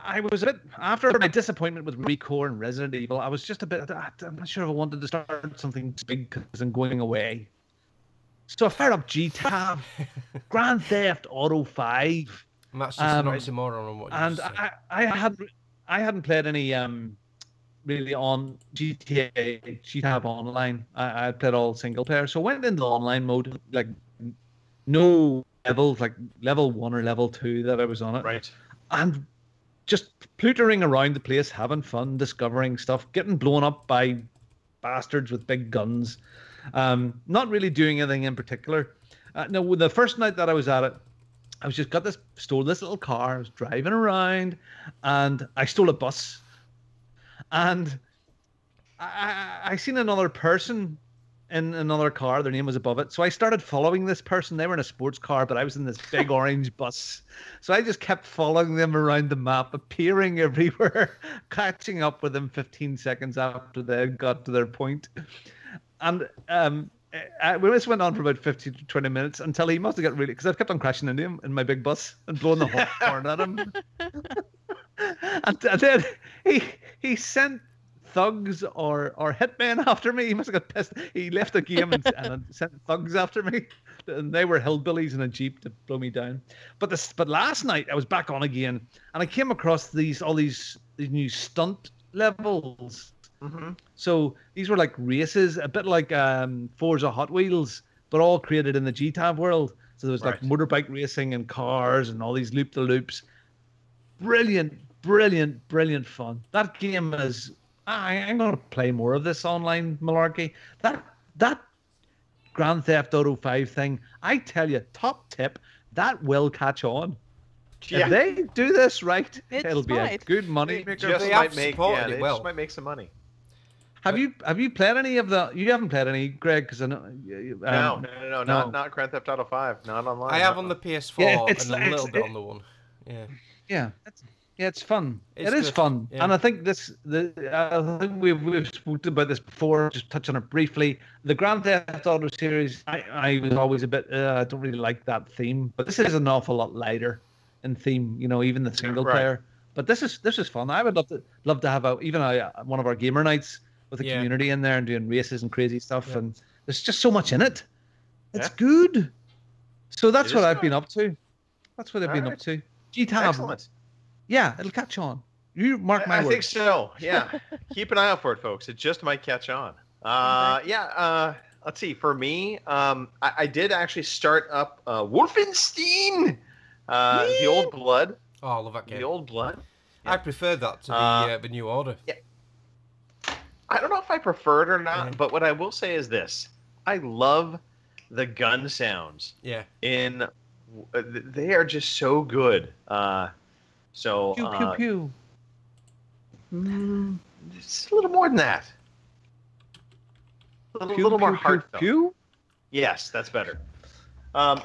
I was a bit, after my disappointment with ReCore and Resident Evil, I was just a bit, I'm not sure if I wanted to start something big because I'm going away. So I fired up GTAB, Grand Theft Auto 5. And that's just an oxymoron on what you And I hadn't played any really on GTAB online. I had played all single player. So I went into online mode, like no levels, like level 1 or level 2 that I was on it. Right. And just plootering around the place, having fun, discovering stuff, getting blown up by bastards with big guns. Not really doing anything in particular. No, the first night that I was at it, I was just stole this little car. I was driving around, and I stole a bus. And I seen another person in another car. Their name was above it. So I started following this person. They were in a sports car, but I was in this big orange bus. So I just kept following them around the map, appearing everywhere, catching up with them 15 seconds after they got to their point. And we just went on for about 15 to 20 minutes until he must have got really, because I kept on crashing into him in my big bus and blowing the horn at him. And then he sent thugs or hitmen after me. He must have got pissed. He left the game and sent thugs after me, and they were hillbillies in a jeep to blow me down. But last night I was back on again, and I came across all these new stunt levels. Mm-hmm. So these were like races, a bit like Forza Hot Wheels, but all created in the GTAB world. So there was like motorbike racing and cars and all these loop-the-loops. Brilliant fun. That game is. I'm going to play more of this online malarkey. That Grand Theft Auto 5 thing, I tell you, top tip, that will catch on. Yeah. If they do this right, it'll be a good money maker. Just might make some money. Have you played any of the? You haven't played any, Greg? Because I know. No, not Grand Theft Auto 5, not online. I have on the PS4 and a little bit on the one. Yeah. It's fun. It is fun, and I think I think we've spoken about this before. Just touching on it briefly. The Grand Theft Auto series, I was always a bit. I don't really like that theme, but this is an awful lot lighter in theme. You know, even the single player. But this is fun. I would love to have one of our gamer nights with the community in there and doing races and crazy stuff. And there's just so much in it. It's good. So that's what I've been up to. That's what I've been up to. GTAB. Excellent. Yeah, it'll catch on. You mark my words. I think so. Yeah. Keep an eye out for it, folks. It just might catch on. Let's see. For me, I did actually start up Wolfenstein, the Old Blood. Oh, I love that game. The Old Blood. I prefer that to the New Order. Yeah. I don't know if I prefer it or not, but what I will say is this: I love the gun sounds. Yeah. They are just so good. So pew pew pew. It's a little more than that. A little more heartfelt. Pew? Yes, that's better. So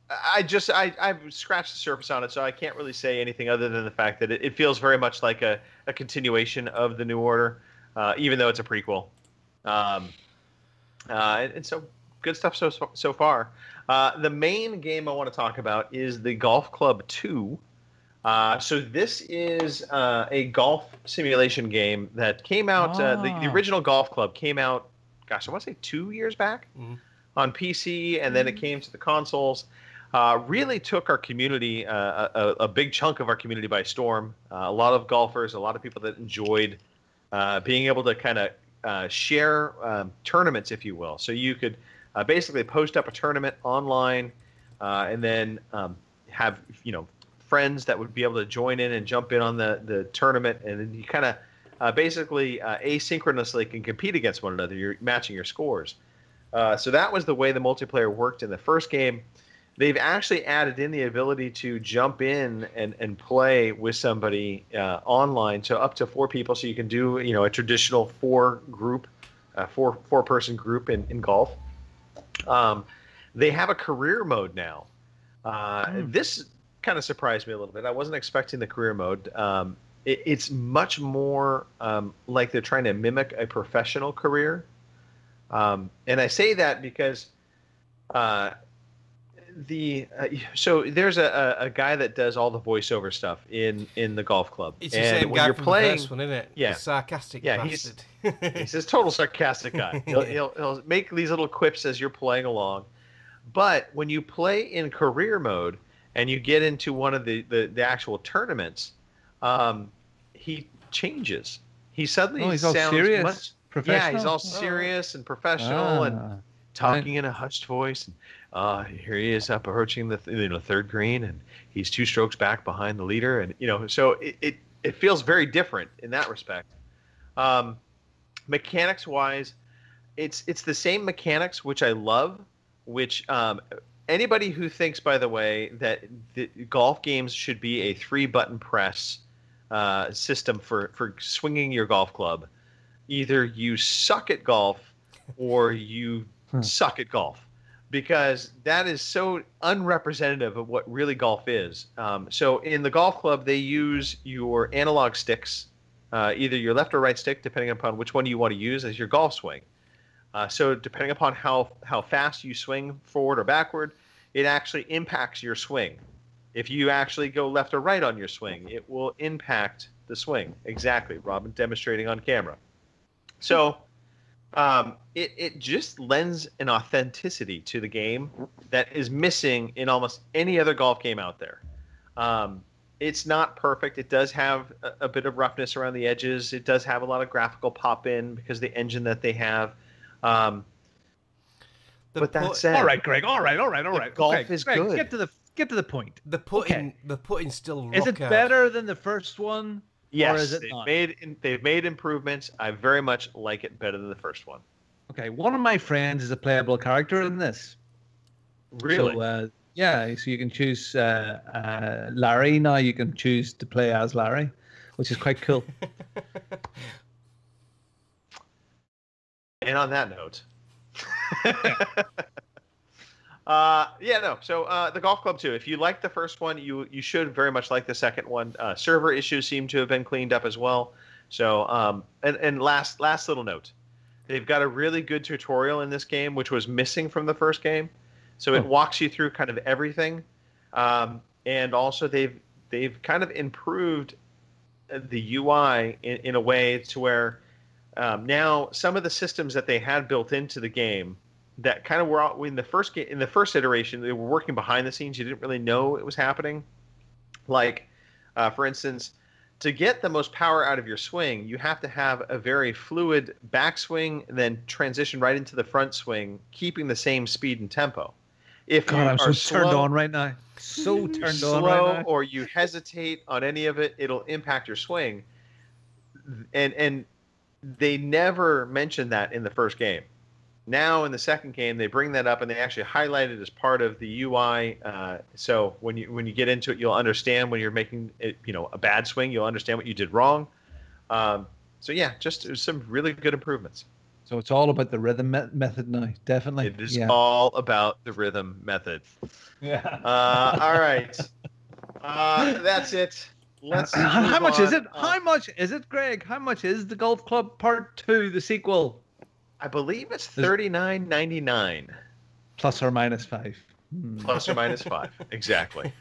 I've scratched the surface on it, so I can't really say anything other than the fact that it feels very much like a continuation of the New Order, even though it's a prequel. And so good stuff so far. The main game I want to talk about is the Golf Club 2. So this is a golf simulation game that came out. The original Golf Club came out, I want to say 2 years back on PC, and then it came to the consoles. Really took our community, a big chunk of our community by storm. A lot of golfers, a lot of people that enjoyed being able to kind of share tournaments, if you will. So you could basically post up a tournament online and then have, friends that would be able to join in and jump in on the tournament, and then you kind basically asynchronously can compete against one another. You're matching your scores. So that was the way the multiplayer worked in the first game. They've actually added in the ability to jump in and play with somebody online, so up to 4 people. So you can do a traditional 4-person group in golf. They have a career mode now. This kind of surprised me a little bit. I wasn't expecting the career mode. It's much more like they're trying to mimic a professional career. And I say that because so there's a guy that does all the voiceover stuff in the golf club. It's the same guy from the first one, isn't it? Yeah, the sarcastic bastard. He's this total sarcastic guy. He'll make these little quips as you're playing along. But when you play in career mode and you get into one of the actual tournaments, he changes. He suddenly sounds all serious, professional. Yeah, he's all serious and professional and talking in a hushed voice. And here he is approaching the third green, and he's 2 strokes back behind the leader, and so it feels very different in that respect. Mechanics wise, it's the same mechanics, which I love. Which anybody who thinks, by the way, that the golf games should be a 3-button press system for swinging your golf club, either you suck at golf or you suck at golf, because that is so unrepresentative of what really golf is. So in the golf club, they use your analog sticks, either your left or right stick, depending upon which one you want to use as your golf swing. So depending upon how fast you swing forward or backward, it actually impacts your swing. If you actually go left or right on your swing, it will impact the swing. Exactly, Robin demonstrating on camera. So it just lends an authenticity to the game that is missing in almost any other golf game out there. It's not perfect. It does have a bit of roughness around the edges. It does have a lot of graphical pop-in because of the engine that they have. But that said, all right, Greg. All right. Golf is Greg, good. Get to the point. The putting still. Is it better than the first one? Yes, or is it not? They've made improvements. I very much like it better than the first one. Okay, one of my friends is a playable character in this. Really? So, so you can choose Larry now. You can choose to play as Larry, which is quite cool. And on that note, So the golf club too. If you like the first one, you should very much like the second one. Server issues seem to have been cleaned up as well. So and last little note, they've got a really good tutorial in this game, which was missing from the first game. So it walks you through kind of everything, and also they've kind of improved the UI in a way to where now some of the systems that they had built into the game that kind of were out in the first iteration, they were working behind the scenes. You didn't really know it was happening. Like, for instance, to get the most power out of your swing, you have to have a very fluid backswing, and then transition right into the front swing, keeping the same speed and tempo. If God, I'm so turned on right now. So turned on right now. Or you hesitate on any of it, it'll impact your swing. And they never mentioned that in the first game. Now in the second game, they bring that up and they actually highlight it as part of the UI. So when you get into it, you'll understand when you're making it, a bad swing. You'll understand what you did wrong. So yeah, just some really good improvements. So it's all about the rhythm method now, definitely. It is all about the rhythm method. Yeah. All right. That's it. How much is it? How much is it, Greg? How much is the Golf Club Part 2, the sequel? I believe it's $39.99. Plus or minus 5. Plus or minus 5, exactly.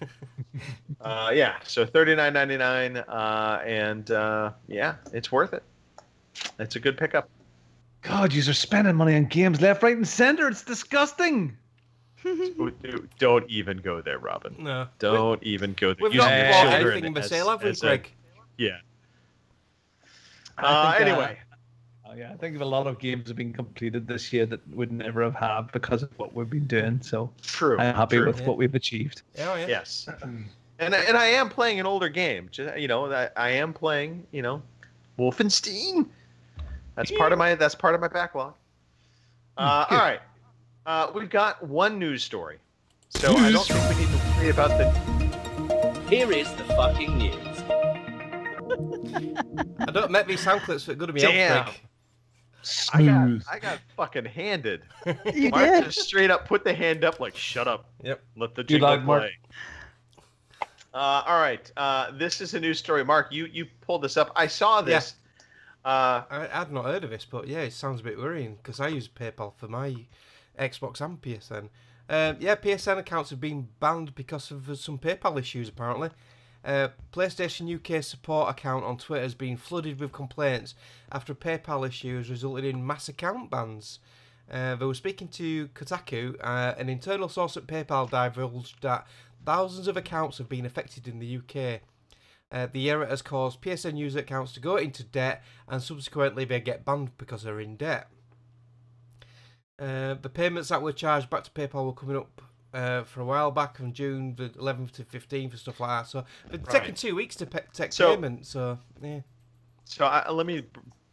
So $39.99, and yeah, it's worth it. It's a good pickup. God, you're spending money on games left, right, and center. It's disgusting. Don't even go there, Robin. No. Don't even go there. We've not bought anything but sale, have we, Greg? Yeah. I think, anyway. I think a lot of games have been completed this year that would never have had because of what we've been doing. So true. I'm happy with what we've achieved. Oh, yeah. Yes. And I am playing an older game. I am playing, Wolfenstein. That's part of my backlog. All right. We've got one news story. So I don't think we need to worry about the... Here is the fucking news. I don't make these sound clips that good to me. Damn. I got fucking handed. You Mark did. just straight up put the hand up like, shut up. Yep. Let the You jingle like Mark? play. All right. This is a news story. Mark, you pulled this up. I saw this. I'd not heard of this, but yeah, it sounds a bit worrying because I use PayPal for my Xbox and PSN. PSN accounts have been banned because of some PayPal issues, apparently. PlayStation UK support account on Twitter has been flooded with complaints after PayPal issues resulted in mass account bans. They were speaking to Kotaku. An internal source at PayPal divulged that thousands of accounts have been affected in the UK. The error has caused PSN user accounts to go into debt and subsequently they get banned because they're in debt. The payments that were charged back to PayPal were coming up for a while back from June the 11th to 15th and stuff like that. So it's taking 2 weeks to take payment. So yeah. So let me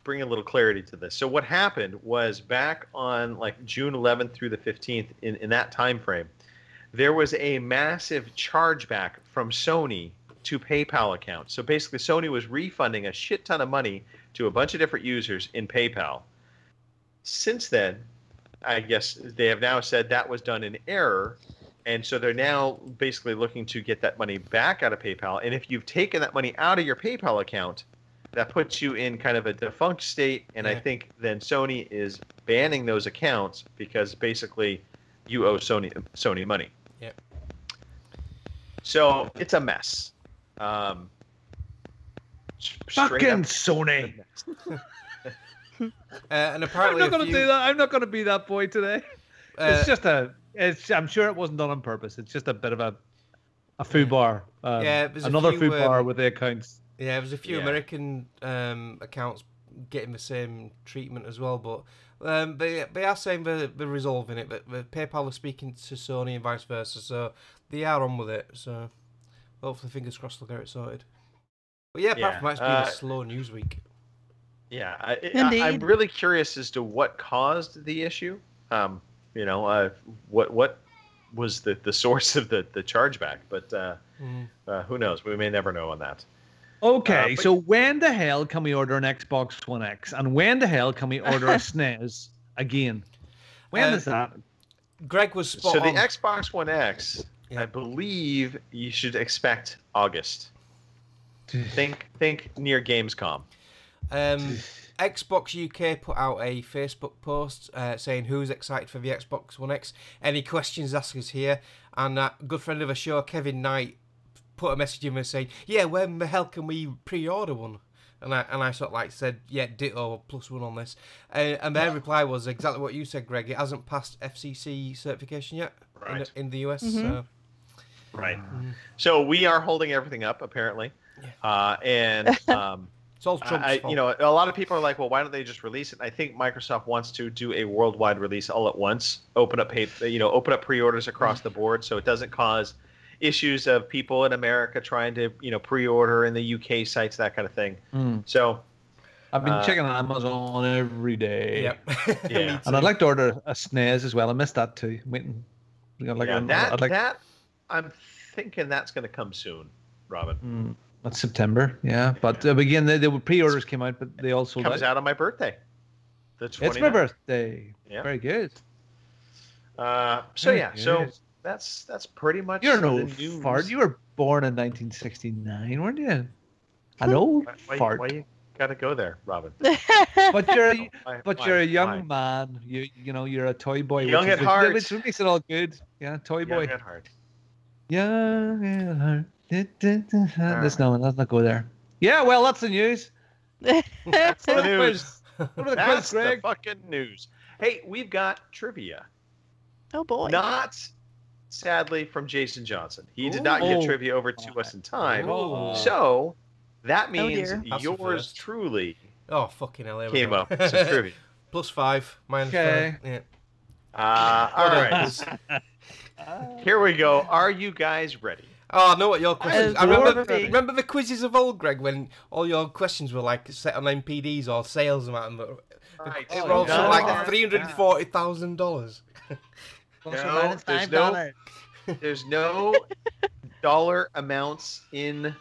bring a little clarity to this. So what happened was back on like June 11th through the 15th in that time frame, there was a massive chargeback from Sony to PayPal accounts. So basically Sony was refunding a shit ton of money to a bunch of different users in PayPal. Since then, I guess they have now said that was done in error, and so they're now basically looking to get that money back out of PayPal. And if you've taken that money out of your PayPal account, that puts you in kind of a defunct state, and I think then Sony is banning those accounts because basically you owe Sony money. Yep. So it's a mess. Fucking Sony. And apparently I'm not going to do that. I'm not going to be that boy today. It's just I'm sure it wasn't done on purpose. It's just a bit of a foobar. Another foobar with the accounts. Yeah, there's a few American accounts getting the same treatment as well, but they are saying they're resolving it. But PayPal are speaking to Sony and vice versa, so they are on with it. So hopefully, fingers crossed, they'll get it sorted. But yeah, apart from that, it's been a slow news week. Yeah, I'm really curious as to what caused the issue. What was the source of the chargeback? But who knows? We may never know on that. Okay, so when the hell can we order an Xbox One X? And when the hell can we order a SNES again? When is that? Greg was spot on. So the Xbox One X, I believe you should expect August. Think near Gamescom. Xbox UK put out a Facebook post saying who's excited for the Xbox One X. Any questions, ask us here. And a good friend of the show, Kevin Knight, put a message in and saying, yeah, when the hell can we pre-order one? And I sort of like said, yeah, ditto, +1 on this. And their reply was exactly what you said, Greg. It hasn't passed FCC certification yet in the US. Mm-hmm. So. Right. So we are holding everything up, apparently. And it's all Trump's fault. A lot of people are like, well, why don't they just release it? I think Microsoft wants to do a worldwide release all at once, open up pre-orders across the board, so it doesn't cause issues of people in America trying to pre-order in the UK sites, that kind of thing. So I've been checking on Amazon every day. Yep. Yeah. And I'd like to order a SNES as well. I missed that too. I'm waiting. I'm thinking that's going to come soon, Robin. That's September, yeah. But again, the pre-orders came out, but they also comes out on my birthday. The 29th. It's my birthday. Yeah. Very good. So that's pretty much. You're no news. fart. You were born in 1969, weren't you? I know. Fart. Why you gotta go there, Robin? But you're a young man. You're a toy boy. Young at heart. Which makes it all good. Yeah, toy boy. Young at heart. Young at heart. Let's not go there. Yeah, well, that's the news. That's the news. That's the fucking news. Hey, we've got trivia. Oh boy. Not, sadly, from Jason Johnson. He did not get trivia over to us in time. So that means yours truly fucking hell, came up with some trivia. +5, -5. Okay. Yeah. All right. Here we go. Are you guys ready? Oh, I know what your questions. I Dwarfy. remember the quizzes of old, Greg, when all your questions were like set on MPDs or sales amount. Right. They were also like $340,000. No, there's no dollar amounts in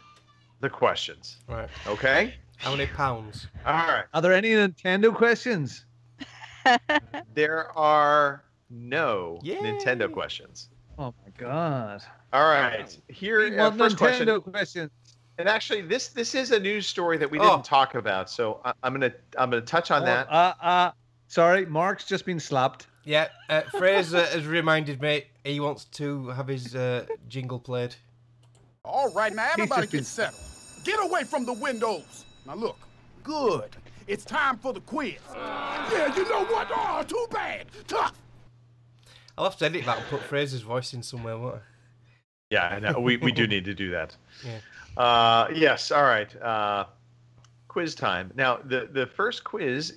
the questions. Right. Okay. How many pounds? All right. Are there any Nintendo questions? There are no Yay. Nintendo questions. Oh my god. All right. Here, One first Nintendo question. And actually, this is a news story that we didn't talk about, so I'm gonna touch on that. Sorry, Mark's just been slapped. Yeah, Fraser has reminded me he wants to have his jingle played. All right, now everybody get settled. Get away from the windows. Now look, good. It's time for the quiz. Yeah, you know what? Oh, too bad. Tough. I'll have to edit that and put Fraser's voice in somewhere, won't I? Yeah, I know. We do need to do that. Yeah. Yes. All right. Quiz time. Now, the first quiz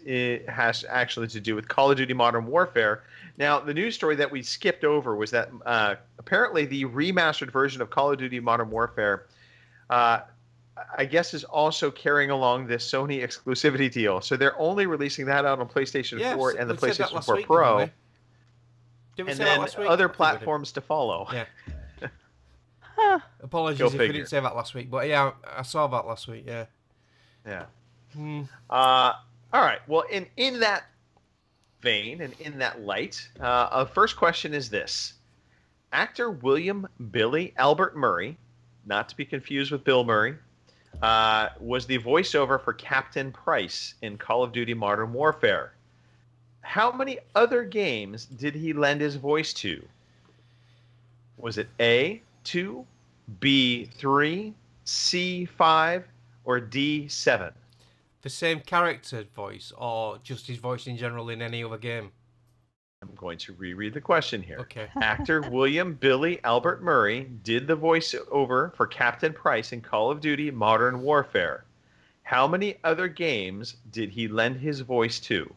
has actually to do with Call of Duty Modern Warfare. Now, the news story that we skipped over was that apparently the remastered version of Call of Duty Modern Warfare, I guess, is also carrying along this Sony exclusivity deal. So they're only releasing that out on PlayStation 4 and the PlayStation 4 Pro. And then other platforms to follow. Yeah. Apologies if we didn't say that last week, but yeah, I saw that last week. Yeah. Yeah. All right. Well, in that vein and in that light, first question is this: actor William Billy Albert Murray, not to be confused with Bill Murray, was the voiceover for Captain Price in Call of Duty Modern Warfare. How many other games did he lend his voice to? Was it A, 2, B, 3, C, 5, or D, 7? The same character voice, or just his voice in general in any other game? I'm going to reread the question here. Okay. Actor William Billy Albert Murray did the voiceover for Captain Price in Call of Duty Modern Warfare. How many other games did he lend his voice to?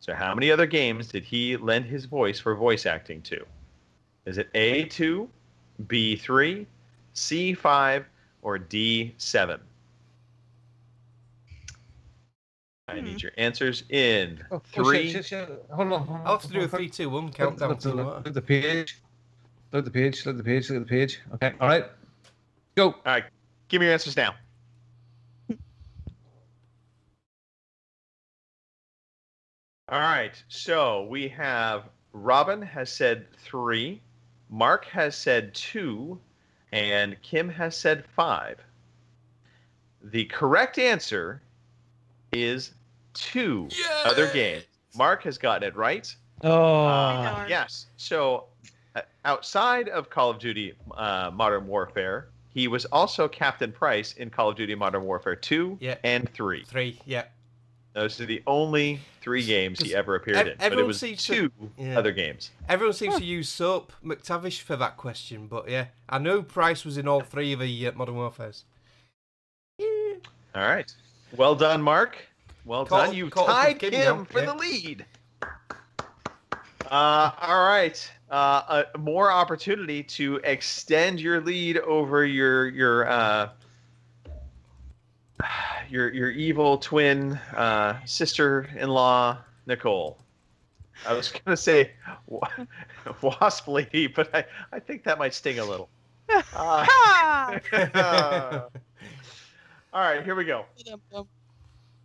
So how many other games did he lend his voice for voice acting to? Is it A2, B3, C5, or D7? I need your answers in 3. Hold on. I'll have to do a 3, 2, 1 countdown. Look at the page. Look at the page. Look at the page. Look at the page. Okay. All right. Go. All right. Give me your answers now. All right. So we have Robin has said 3, Mark has said 2, and Kim has said 5. The correct answer is 2 other games. Mark has gotten it right. Oh. Yes. So outside of Call of Duty Modern Warfare, he was also Captain Price in Call of Duty Modern Warfare 2 and 3. 3, yeah. Those are the only 3 games he ever appeared in. But it was 2 other games. Everyone seems to use Soap McTavish for that question, but yeah, I know Price was in all 3 of the Modern Warfares. All right. Well done, Mark. Well done. You tied Kim for the lead. All right. More opportunity to extend your lead over your evil twin sister-in-law, Nicole. I was going to say wasp lady, but I think that might sting a little. All right, here we go.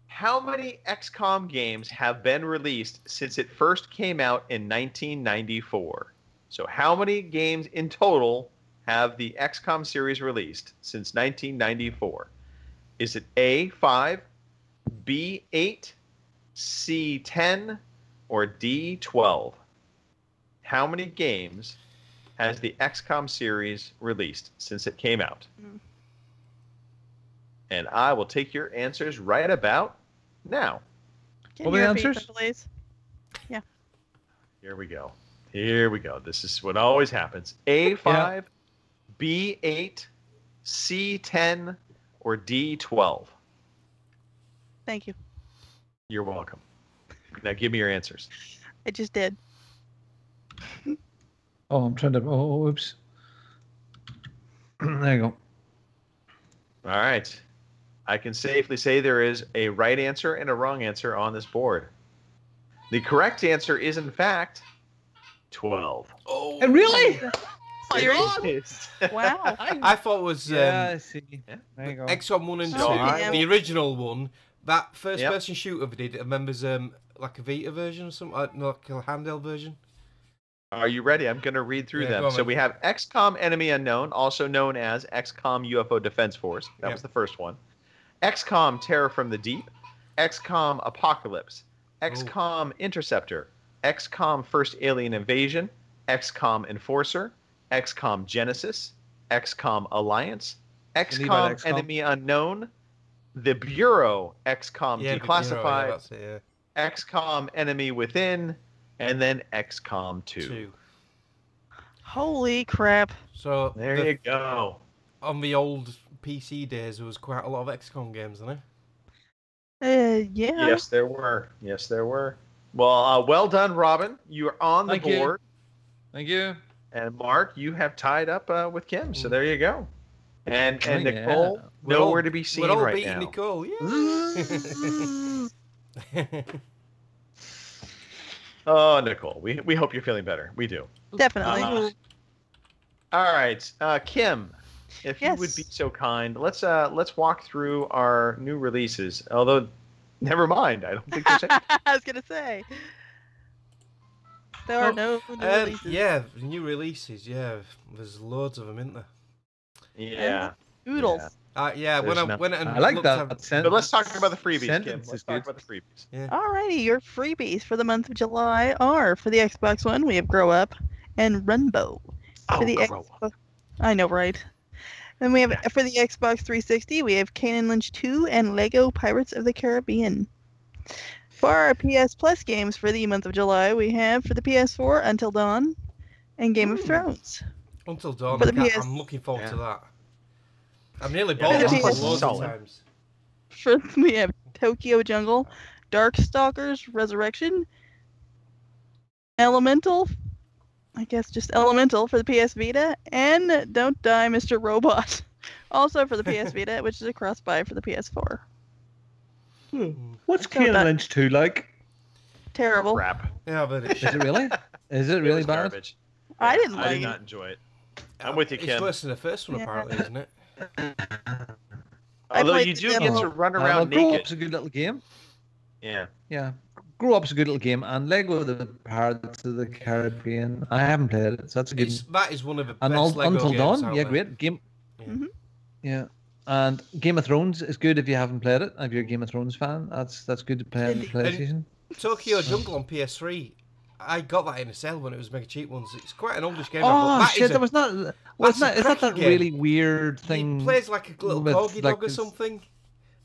How many XCOM games have been released since it first came out in 1994? So how many games in total have the XCOM series released since 1994? Is it A, 5, B, 8, C, 10, or D, 12? How many games has the XCOM series released since it came out? And I will take your answers right about now. What were the answers? Please? Yeah. Here we go. Here we go. This is what always happens. A5, B8, C10, or D12? Thank you. You're welcome. Now give me your answers. I just did. Oh, I'm trying to... Oh, oops. There you go. All right. I can safely say there is a right answer and a wrong answer on this board. The correct answer is, in fact, 12. Oh, And really? Serious? Wow. I thought it was I see. There you go. XCOM 1 and 2, damn. the original one. That first-person shooter they did, remembers like a Vita version or something, like a handheld version. Are you ready? I'm going to read through Yeah, them. go on, So man. we have XCOM Enemy Unknown, also known as XCOM UFO Defense Force. That was the first one. XCOM Terror from the Deep, XCOM Apocalypse, XCOM Interceptor, XCOM First Alien Invasion, XCOM Enforcer, XCOM Genesis, XCOM Alliance, XCOM XCOM. Enemy Unknown, The Bureau, XCOM Yeah, Declassified, that's it, XCOM Enemy Within, and then XCOM 2. 2. Holy crap. So There you go. on the old PC days, there was quite a lot of XCOM games, wasn't Yeah. Yes, there were. Yes, there were. Well, well done, Robin. You are on the Thank you. board. Thank you. And Mark, you have tied up with Kim. So there you go. And Oh, Nicole, yeah. nowhere to be seen We're all right beating now. Nicole, yeah. Oh, Nicole, we hope you're feeling better. We do. Definitely. All right, Kim, if you would be so kind, let's walk through our new releases. Although, never mind, I don't think there's any. I was gonna say. There are no new releases. Yeah, new releases. Yeah, there's loads of them, isn't there? Yeah. Oodles. Yeah. When I went and I like looked that. at- But let's talk about the freebies, Kim. Sentence Let's is talk good. about the freebies. Yeah. Alrighty, your freebies for the month of July are for the Xbox One, we have Grow Up and Runbow. For the Xbox, I know, right? Then we have for the Xbox 360, we have Kane and Lynch 2 and Lego Pirates of the Caribbean. For our PS Plus games for the month of July, we have for the PS4 Until Dawn and Game of Thrones. Until Dawn. For the PS I'm looking forward to that. I've nearly For bought the one PS loads of times. We have Tokyo Jungle, Darkstalkers Resurrection, Elemental, I guess just Elemental for the PS Vita, and Don't Die, Mr. Robot, also for the PS Vita, which is a cross-buy for the PS4. What's So Kane that- Lynch 2 like? Terrible. Crap. Yeah, but Is it really? Is it really was bad? garbage. I didn't I like did it. not enjoy it. I'm with you, It's Kim. worse than the first one, Yeah. apparently, isn't it? Although played you the do get demo. to run Well, around Grow naked. Up's a good little game. Yeah. Yeah. Grow Up's a good little game, and Lego the Pirates of the Caribbean. I haven't played it, so that's a good. That is one of the And best Lego Until games Dawn, out yeah, there. great game. Mhm. Yeah, and Game of Thrones is good if you haven't played it. If you're a Game of Thrones fan, that's good to play on the PlayStation. Tokyo Jungle on PS3. I got that in a sale when it was mega cheap ones. It's quite an oldish game. but Oh that shit! is a- That was not. that's Wasn't a that? Is that cracking that game. really weird thing? He plays like a little with, corgi like, dog or this something,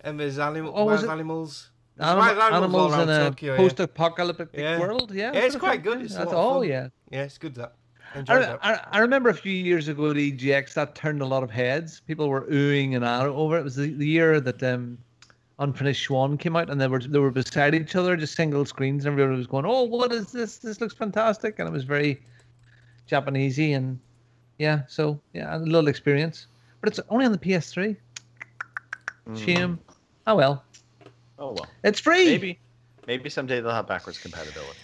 and there's wild was it? animals. There's wild Animals all in around a Tokyo, yeah. post-apocalyptic Yeah. world. Yeah, Yeah, it's that's quite what good. it It's is. a That's lot of all. fun. Yeah. Yeah, it's good. That enjoyed that. I remember a few years ago at EGX that turned a lot of heads. People were oohing and ahhing over it. It was the year that Unfinished Swan came out, and they were beside each other, just single screens, and everybody was going, "Oh, what is this? This looks fantastic!" And it was very Japanesey, and yeah, so yeah, a little experience. But it's only on the PS3. Shame. Oh well. Oh well. It's free. Maybe someday they'll have backwards compatibility.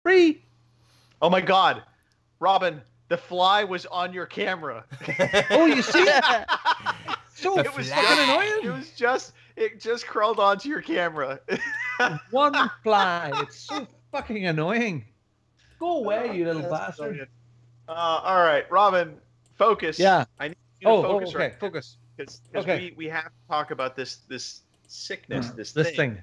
Free. Oh my God, Robin, the fly was on your camera. Oh, you see it? So it was fucking annoying. It just crawled onto your camera. One fly. It's so fucking annoying. Go away, you little That's bastard. brilliant. All right, Robin, focus. Yeah. I need you to focus. okay. Right, Focus. because Okay. we have to talk about this sickness, this thing.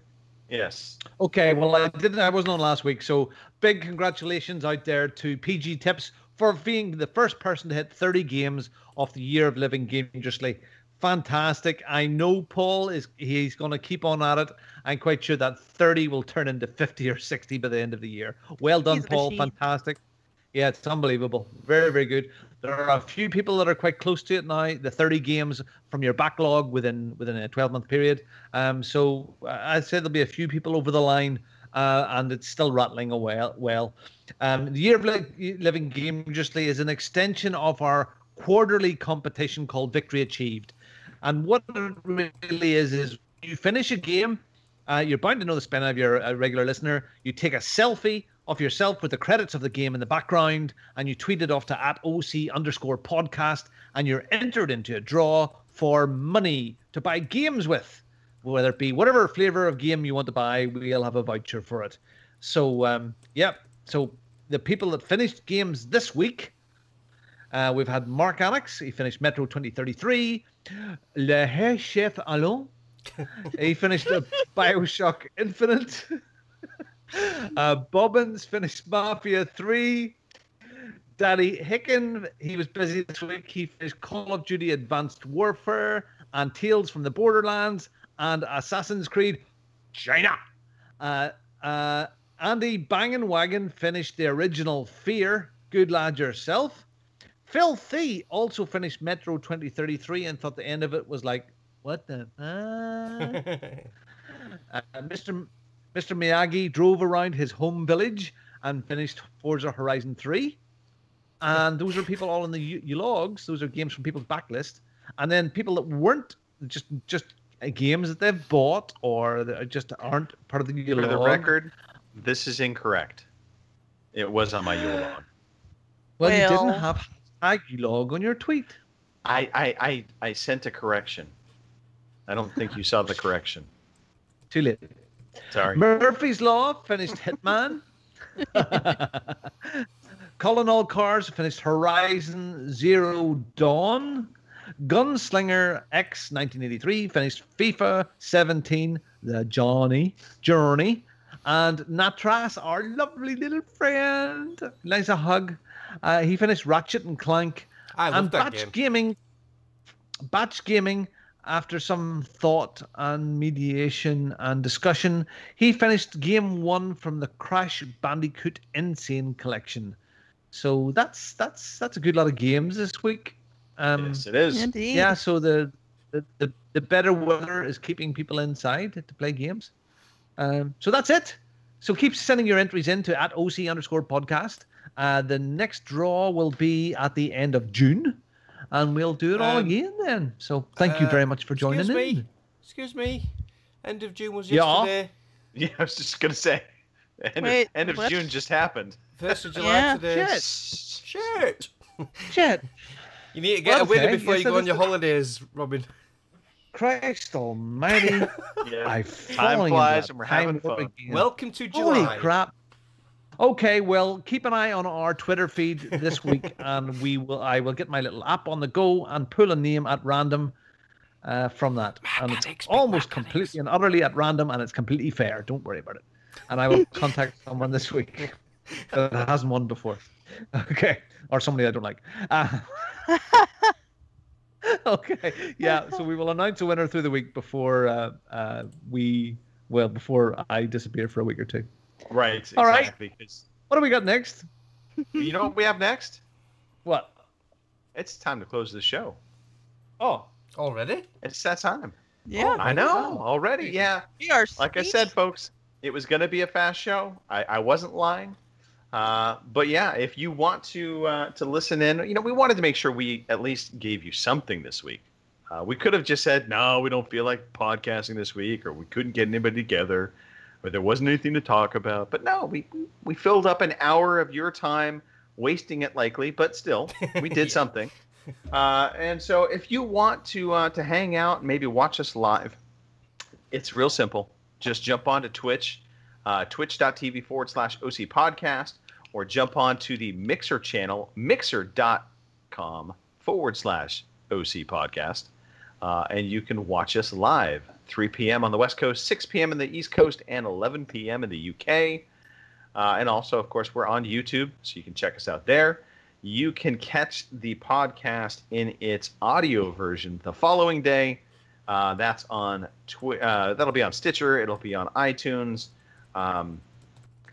Yes. Okay, well, I wasn't on last week, so big congratulations out there to PG Tips for being the first person to hit 30 games of the year of living dangerously. Fantastic. I know Paul he's going to keep on at it. I'm quite sure that 30 will turn into 50 or 60 by the end of the year. Well done, He's a Paul. machine. Fantastic. Yeah, it's unbelievable. Very, very good. There are a few people that are quite close to it now. The 30 games from your backlog within a 12-month period. So I'd say there'll be a few people over the line, and it's still rattling away. Well, the Year of Living Dangerously is an extension of our quarterly competition called Victory Achieved. And what it really is you finish a game, you're bound to know the spin if you're a regular listener. You take a selfie of yourself with the credits of the game in the background, and you tweet it off to @OC_podcast, and you're entered into a draw for money to buy games with. Whether it be whatever flavor of game you want to buy, we'll have a voucher for it. So, So the people that finished games this week, we've had Mark Alex. He finished Metro 2033. Le Herr Chef Alain. He finished Bioshock Infinite. Bobbins finished Mafia 3. Daddy Hicken, he was busy this week. He finished Call of Duty Advanced Warfare and Tales from the Borderlands and Assassin's Creed China. Andy Bangin' Wagon finished the original Fear. Good lad yourself. Phil Thee also finished Metro 2033 and thought the end of it was like, what the Mr. Miyagi drove around his home village and finished Forza Horizon 3. And those are people all in the logs. Those are games from people's backlist. And then people that weren't just games that they've bought or that just aren't part of the log. For the record, this is incorrect. It was on my Yule log. Well, you didn't have #log on your tweet. I sent a correction. I don't think you saw the correction. Too late. Sorry. Murphy's Law finished Hitman. Colin All Cars finished Horizon Zero Dawn. Gunslinger X 1983 finished FIFA 17, the Journey. And Natras, our lovely little friend, nice a hug. He finished Ratchet and Clank. I love that game. Batch Gaming, after some thought and mediation and discussion, he finished Game 1 from the Crash Bandicoot Insane Collection. So that's a good lot of games this week. Yes, it is. Indeed. Yeah, so the better weather is keeping people inside to play games. So that's it. So keep sending your entries in to @OC_podcast. The next draw will be at the end of June, and we'll do it all again then. So thank you very much for joining in. Excuse me. End of June was yesterday. Yeah, I was just going to say. End of June just happened. 1st of July today. Shit. You need to get a winner before you go on your holidays, Robin. Christ almighty. Yeah. Time flies and we're having fun. Welcome to July. Holy crap. Okay, well, keep an eye on our Twitter feed this week, and I will get my little app on the go and pull a name at random from that. And it's almost completely and utterly at random, and it's completely fair. Don't worry about it. And I will contact someone this week that hasn't won before. Okay, or somebody I don't like. Okay, yeah. So we will announce a winner through the week before before I disappear for a week or two. Right. All exactly. right. What do we got next? You know what we have next? What? It's time to close the show. Oh, already? It's that time. Yeah. I know. Already. Yeah. We are like I said, folks, it was going to be a fast show. I wasn't lying. But yeah, if you want to listen in, we wanted to make sure we at least gave you something this week. We could have just said, no, we don't feel like podcasting this week, or we couldn't get anybody together, or there wasn't anything to talk about. But no, we filled up an hour of your time, wasting it likely, but still, we did something. And so if you want to hang out and maybe watch us live, it's real simple. Just jump onto Twitch, twitch.tv/OC podcast, or jump on to the Mixer channel, mixer.com/OC podcast. And you can watch us live, 3 p.m. on the West Coast, 6 p.m. in the East Coast, and 11 p.m. in the UK. And also, of course, we're on YouTube, so you can check us out there. You can catch the podcast in its audio version the following day. That's on that'll be on Stitcher. It'll be on iTunes. I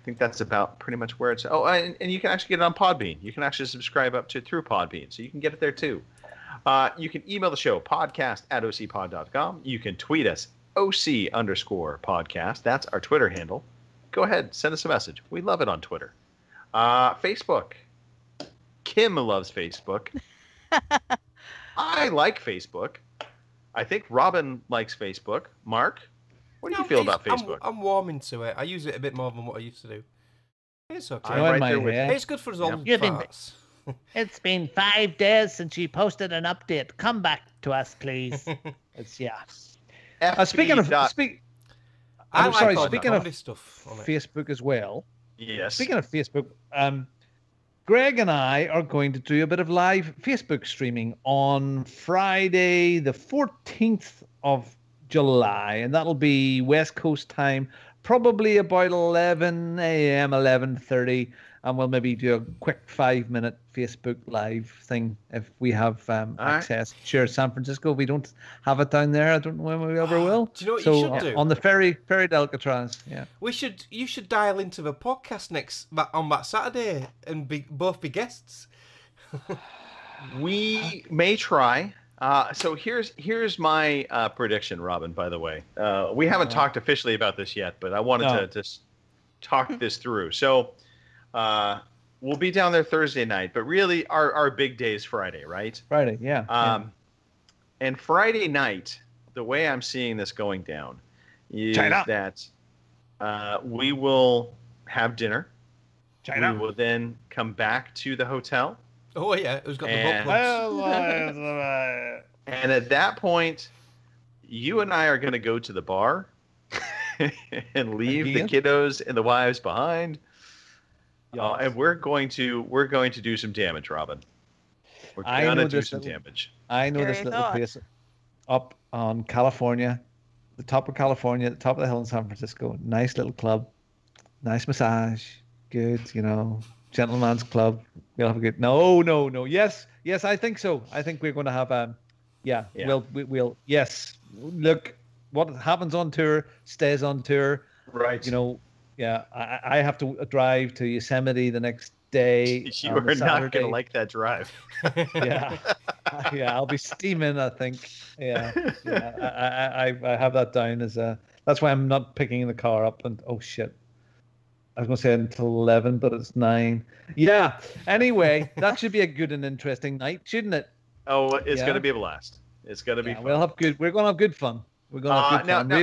think that's about pretty much where it's. Oh, and you can actually get it on Podbean. You can actually subscribe up to through Podbean, so you can get it there too. You can email the show, podcast@ocpod.com. You can tweet us, OC_podcast. That's our Twitter handle. Go ahead, send us a message. We love it on Twitter. Facebook. Kim loves Facebook. I like Facebook. I think Robin likes Facebook. Mark, what do you feel about Facebook? I'm warming to it. I use it a bit more than what I used to do. It's okay. I'm right there with you. It's good for us old farts. It's been 5 days since you posted an update. Come back to us, please. Speaking of Speaking of stuff on Facebook as well. Yes. Speaking of Facebook, Greg and I are going to do a bit of live Facebook streaming on Friday, the 14th of July, and that'll be West Coast time, probably about 11 a.m., 11:30, and we'll maybe do a quick 5-minute Facebook live thing if we have access. Right. Sure, San Francisco, we don't have it down there. I don't know when we ever will. Do you know what you should do? On the ferry to Alcatraz, yeah. You should dial into the podcast on that Saturday and both be guests. We may try. So here's my prediction, Robin, by the way. We haven't talked officially about this yet, but I wanted to just talk this through. So we'll be down there Thursday night, but really our big day is Friday, right? Friday, yeah. And Friday night, the way I'm seeing this going down is that we will have dinner. We will then come back to the hotel. Oh, yeah. Who's got the book clubs? And at that point, you and I are going to go to the bar and leave the kiddos and the wives behind. And we're going to do some damage, Robin. We're going to do some damage. I know this little place up on California, the top of California, the top of the hill in San Francisco. Nice little club, nice massage, good, gentleman's club. We'll have a good. No. Yes, I think so. I think we're going to have we'll yes. Look, what happens on tour stays on tour. Right. I have to drive to Yosemite the next day. You are not going to like that drive. Yeah, I'll be steaming, I think. Yeah. I have that down as a. That's why I'm not picking the car up. And oh shit, I was going to say until 11, but it's 9. Yeah. Anyway, that should be a good and interesting night, shouldn't it? Oh, it's going to be a blast. It's going to be fun. We're going to have good fun. We're going to have good fun. Now,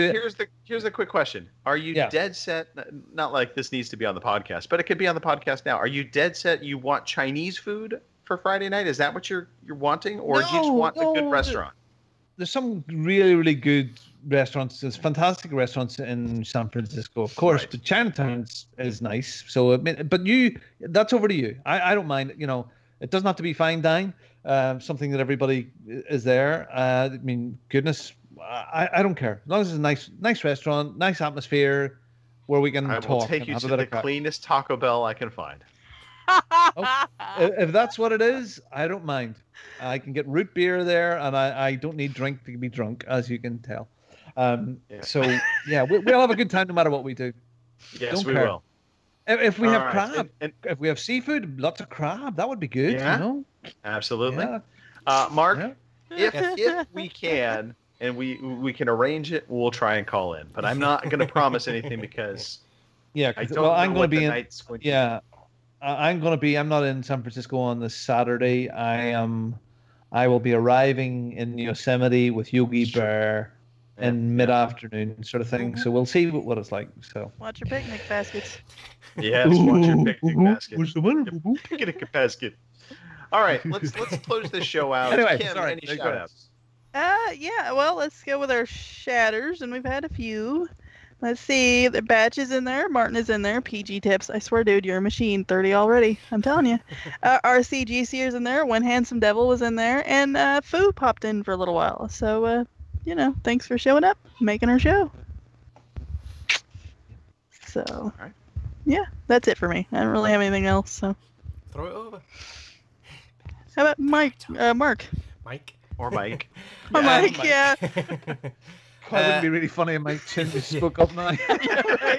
here's the quick question. Are you dead set? Not like this needs to be on the podcast, but it could be on the podcast now. Are you dead set you want Chinese food for Friday night? Is that what you're wanting? Or do you just want a good restaurant? There's some really, really good restaurants. There's fantastic restaurants in San Francisco, of course. Right. But Chinatown is nice. So, but that's over to you. I don't mind. It doesn't have to be fine dine. Something that everybody is there. Goodness, I don't care. As long as it's a nice restaurant, nice atmosphere, where we can talk. I will take you to the cleanest Taco Bell I can find. If that's what it is, I don't mind. I can get root beer there, and I don't need drink to be drunk, as you can tell. So we'll have a good time no matter what we do. Yes, we will. If we have crab, if we have seafood, lots of crab, that would be good. Absolutely. Mark, if we can and we can arrange it, we'll try and call in. But I'm not going to promise anything because I don't know I'm going what to be the in. night's going to Yeah, I'm going to be. I'm not in San Francisco on this Saturday. I will be arriving in Yosemite with Yogi Bear in mid-afternoon, sort of thing. So we'll see what it's like. So watch your picnic baskets. Yes, watch your picnic basket. What's the matter, boo? Picnic basket. All right, let's close this show out. Anyway, Kim, sorry, any shout-outs? Well, let's go with our shatters, and we've had a few. Let's see, the Batch is in there, Martin is in there, PG Tips. I swear, dude, you're a machine. 30 already. I'm telling you. RCGC is in there. One Handsome Devil was in there, and Foo popped in for a little while. So, thanks for showing up, making our show. So, yeah, that's it for me. I don't really have anything else. So, throw it over. How about Mark? Mike. Or Mike. Or Mike, yeah. It wouldn't be really funny if Mike Chin just spoke up now.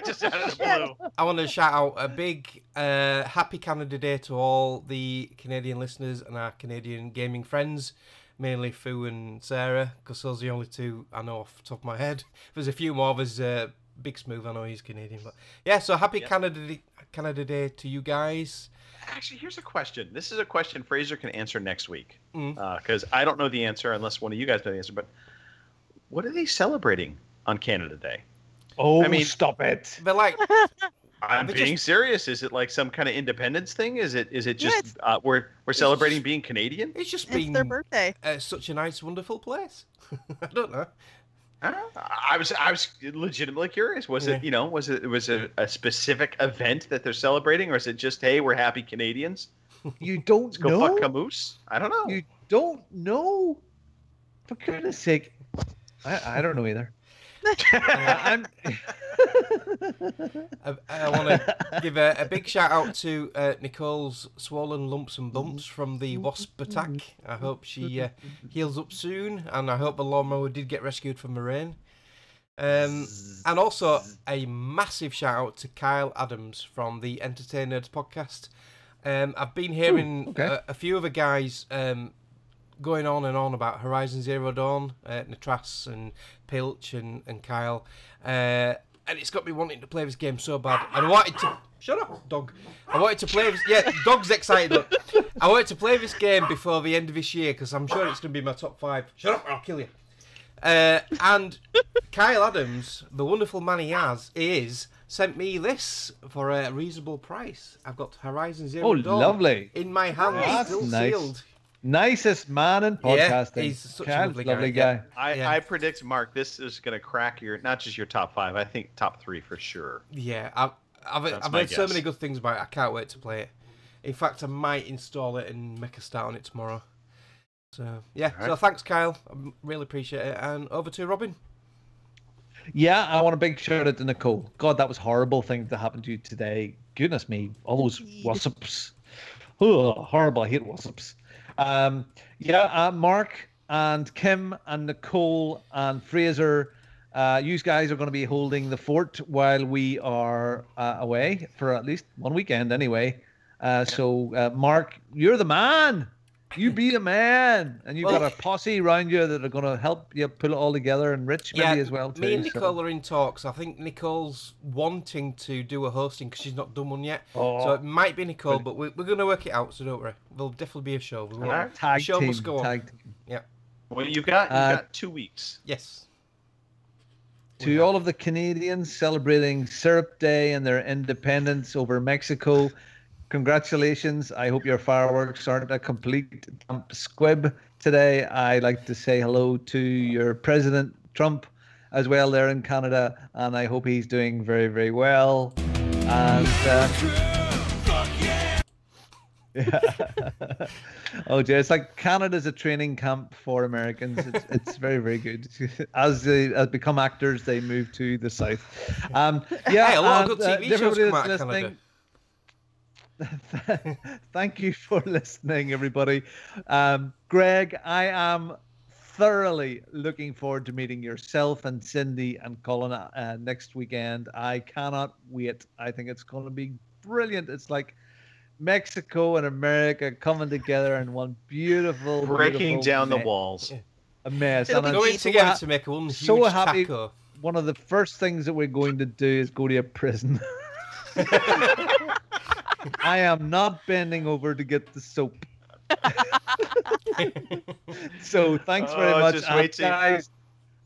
Just out of the blue. I want to shout out a big happy Canada Day to all the Canadian listeners and our Canadian gaming friends, mainly Foo and Sarah, because those are the only two I know off the top of my head. There's a few more. There's Big Smooth, I know he's Canadian, but yeah. So happy Canada Day to you guys. Actually, here's a question. This is a question Fraser can answer next week, because I don't know the answer unless one of you guys know the answer. But what are they celebrating on Canada Day? Oh, I mean, stop it! They're like, I'm being serious. Is it like some kind of independence thing? Is it just we're celebrating being Canadian? It's just It's their birthday. Such a nice, wonderful place. I don't know. I was legitimately curious. Was it was it a specific event that they're celebrating, or is it just, hey, we're happy Canadians? You don't Let's go know. fuck camoose? I don't know. You don't know. For goodness sake, I don't know either. I want to give a big shout out to Nicole's swollen lumps and bumps from the wasp attack. I hope she heals up soon, and I hope the lawnmower did get rescued from the rain. And also a massive shout out to Kyle Adams from the Entertainers podcast. I've been hearing a few of the guys going on and on about Horizon Zero Dawn, Natras and Pilch and Kyle, and it's got me wanting to play this game so bad. And I wanted to shut up, dog. I wanted to play this. Yeah, dog's excited. Look, I wanted to play this game before the end of this year because I'm sure it's going to be my top 5. Shut up, or I'll kill you. And Kyle Adams, the wonderful man he is, sent me this for a reasonable price. I've got Horizon Zero Dawn lovely in my hand, still sealed. Nicest man in podcasting. Yeah, he's such a lovely guy. I predict, Mark, this is going to crack not just your top 5. I think top 3 for sure. Yeah, I've heard so many good things about it. I can't wait to play it. In fact, I might install it and make a start on it tomorrow. So yeah, right. So thanks, Kyle. I really appreciate it. And over to Robin. Yeah, I want a big shout out to Nicole. God, that was a horrible thing to happen to you today. Goodness me, all those wasps. Oh, horrible. I hate wasps. Mark and Kim and Nicole and Fraser, you guys are going to be holding the fort while we are away for at least one weekend anyway. So Mark, you're the man. You be the man, and you've got a posse around you that are going to help you pull it all together, and Rich maybe as well too. Me and Nicole are in talks. I think Nicole's wanting to do a hosting because she's not done one yet. So it might be Nicole, but we're going to work it out. So don't worry. There'll definitely be a show. Tag show team, must go on. tag team. Yeah. Well, you've got 2 weeks. Yes. To all of the Canadians celebrating Syrup Day and their independence over Mexico, congratulations. I hope your fireworks aren't a complete squib today. I'd like to say hello to your President Trump as well there in Canada, and I hope he's doing very, very well. And oh, Jay, it's like Canada's a training camp for Americans. It's very, very good. As they become actors, they move to the south. A lot of good TV shows come out of Canada. Thank you for listening, everybody. Greg, I am thoroughly looking forward to meeting yourself and Cindy and Colin next weekend. I cannot wait. I think it's going to be brilliant. It's like Mexico and America coming together in one beautiful, breaking down the walls. A mess. It'll be going together to make one huge taco. One of the first things that we're going to do is go to a prison. I am not bending over to get the soap. So thanks very much, guys.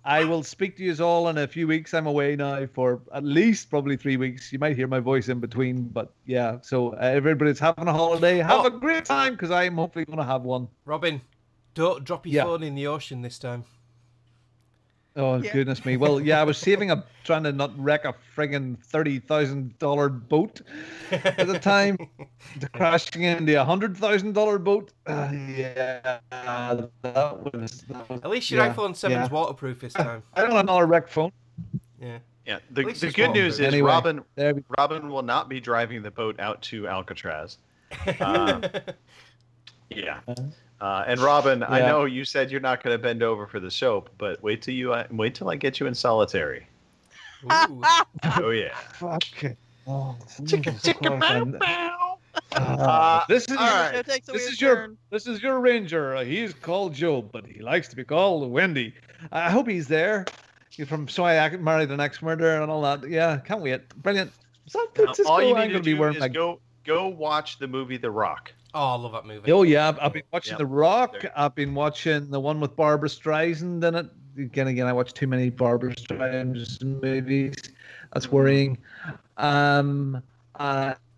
I will speak to you all in a few weeks. I'm away now for at least probably 3 weeks. You might hear my voice in between, but yeah. So everybody's having a holiday. Have a great time because I'm hopefully going to have one. Robin, don't drop your phone in the ocean this time. Oh, goodness me. Well, yeah, I was trying to not wreck a friggin' $30,000 boat at the time. Crashing into a $100,000 boat. That was at least your iPhone 7's waterproof this time. I don't have another wrecked phone. Yeah. The good news is Robin will not be driving the boat out to Alcatraz. Yeah. And Robin, I know you said you're not going to bend over for the soap, but wait till I get you in solitary. Ooh. Oh yeah. Fuck it. Oh, Chicka bow bow. This is all right. This is your ranger. He's called Joe, but he likes to be called Wendy. I hope he's there. from So I Married an Axe Murderer and all that. Yeah, can't wait. Brilliant. San Francisco, all you I'm need gonna to be do wearing is my... go watch the movie The Rock. Oh, I love that movie. Oh yeah, I've been watching Yep. The Rock. I've been watching the one with Barbara Streisand in it. Again, I watch too many Barbara Streisand movies. That's worrying. And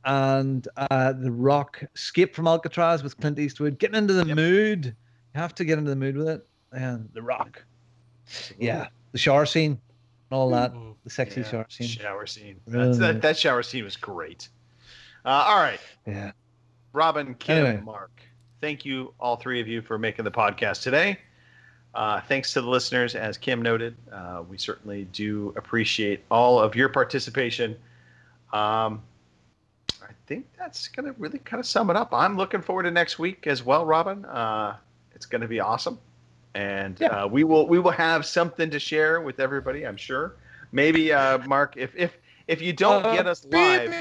The Rock, Escape from Alcatraz with Clint Eastwood. Getting into the mood. You have to get into the mood with it. And The Rock. Yeah, the shower scene, and all that. The sexy shower scene. Shower scene. Really That shower scene was great. All right. Yeah. Robin, Kim, Anyway. Mark, thank you, all three of you, for making the podcast today. Thanks to the listeners, as Kim noted. We certainly do appreciate all of your participation. I think that's going to really kind of sum it up. I'm looking forward to next week as well, Robin. It's going to be awesome. And we will have something to share with everybody, I'm sure. Maybe, Mark, if you don't get us live...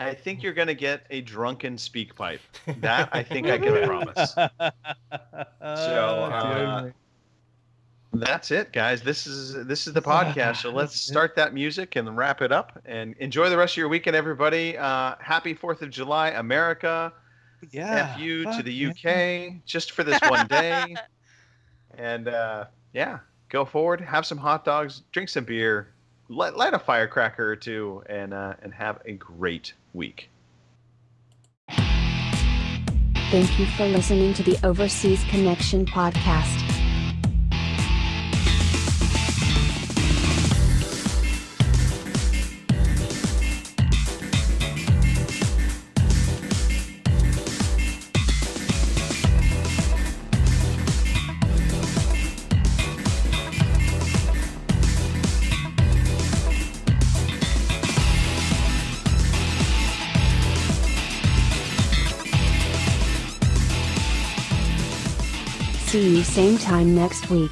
I think you're going to get a drunken speak pipe. That I think I can promise. So that's it, guys. This is the podcast. So let's start that music and wrap it up. And enjoy the rest of your weekend, everybody. Happy 4th of July, America. Yeah. F you to the UK just for this one day. And go forward. Have some hot dogs. Drink some beer. Light a firecracker or two, and have a great week. Thank you for listening to the Overseas Connection podcast. See you same time next week.